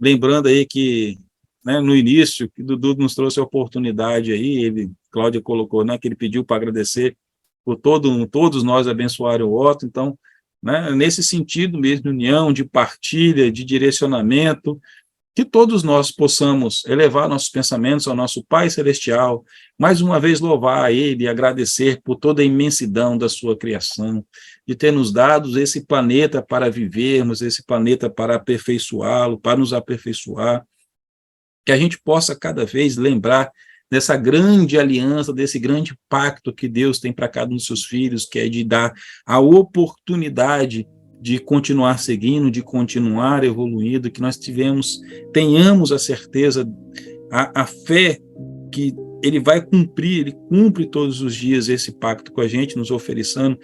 lembrando aí que, né, no início, que Dudu nos trouxe a oportunidade aí, Cláudia colocou, né, que ele pediu para agradecer por todos nós abençoarem o Otto, então, né, nesse sentido mesmo, de união, de partilha, de direcionamento, que todos nós possamos elevar nossos pensamentos ao nosso Pai Celestial, mais uma vez louvar a Ele e agradecer por toda a imensidão da sua criação, de ter nos dado esse planeta para vivermos, esse planeta para aperfeiçoá-lo, para nos aperfeiçoar, que a gente possa cada vez lembrar dessa grande aliança, desse grande pacto que Deus tem para cada um dos seus filhos, que é de dar a oportunidade de continuar seguindo, de continuar evoluindo, que nós tenhamos a certeza, a fé que ele vai cumprir, ele cumpre todos os dias esse pacto com a gente, nos oferecendo,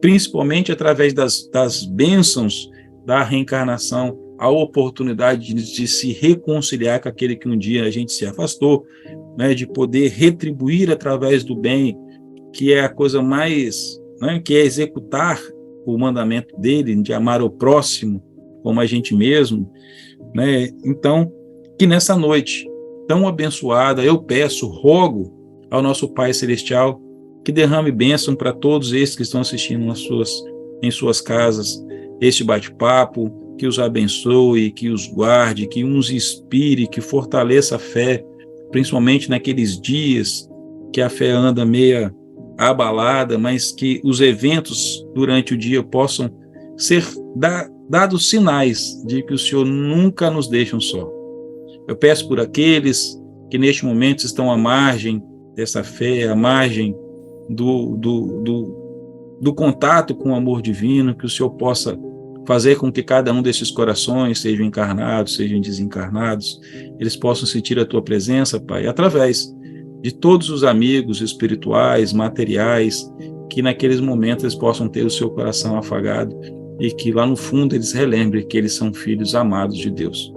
principalmente através das bênçãos da reencarnação, a oportunidade de se reconciliar com aquele que um dia a gente se afastou, né, de poder retribuir através do bem, que é a coisa mais, né, que é executar o mandamento dele, de amar o próximo como a gente mesmo, né? Então, que nessa noite tão abençoada, eu peço, rogo ao nosso Pai Celestial que derrame bênção para todos esses que estão assistindo em suas casas, este bate-papo, que os abençoe, que os guarde, que os inspire, que fortaleça a fé, principalmente naqueles dias que a fé anda meia abalada, mas que os eventos durante o dia possam ser dados sinais de que o Senhor nunca nos deixa só. Eu peço por aqueles que neste momento estão à margem dessa fé, à margem do contato com o amor divino, que o Senhor possa fazer com que cada um desses corações, sejam encarnados, sejam desencarnados, eles possam sentir a Tua presença, Pai, através de todos os amigos espirituais, materiais, que naqueles momentos eles possam ter o seu coração afagado e que lá no fundo eles relembrem que eles são filhos amados de Deus.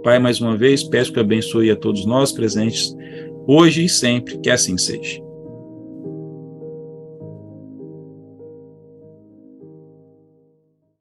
Pai, mais uma vez, peço que abençoe a todos nós presentes, hoje e sempre, que assim seja.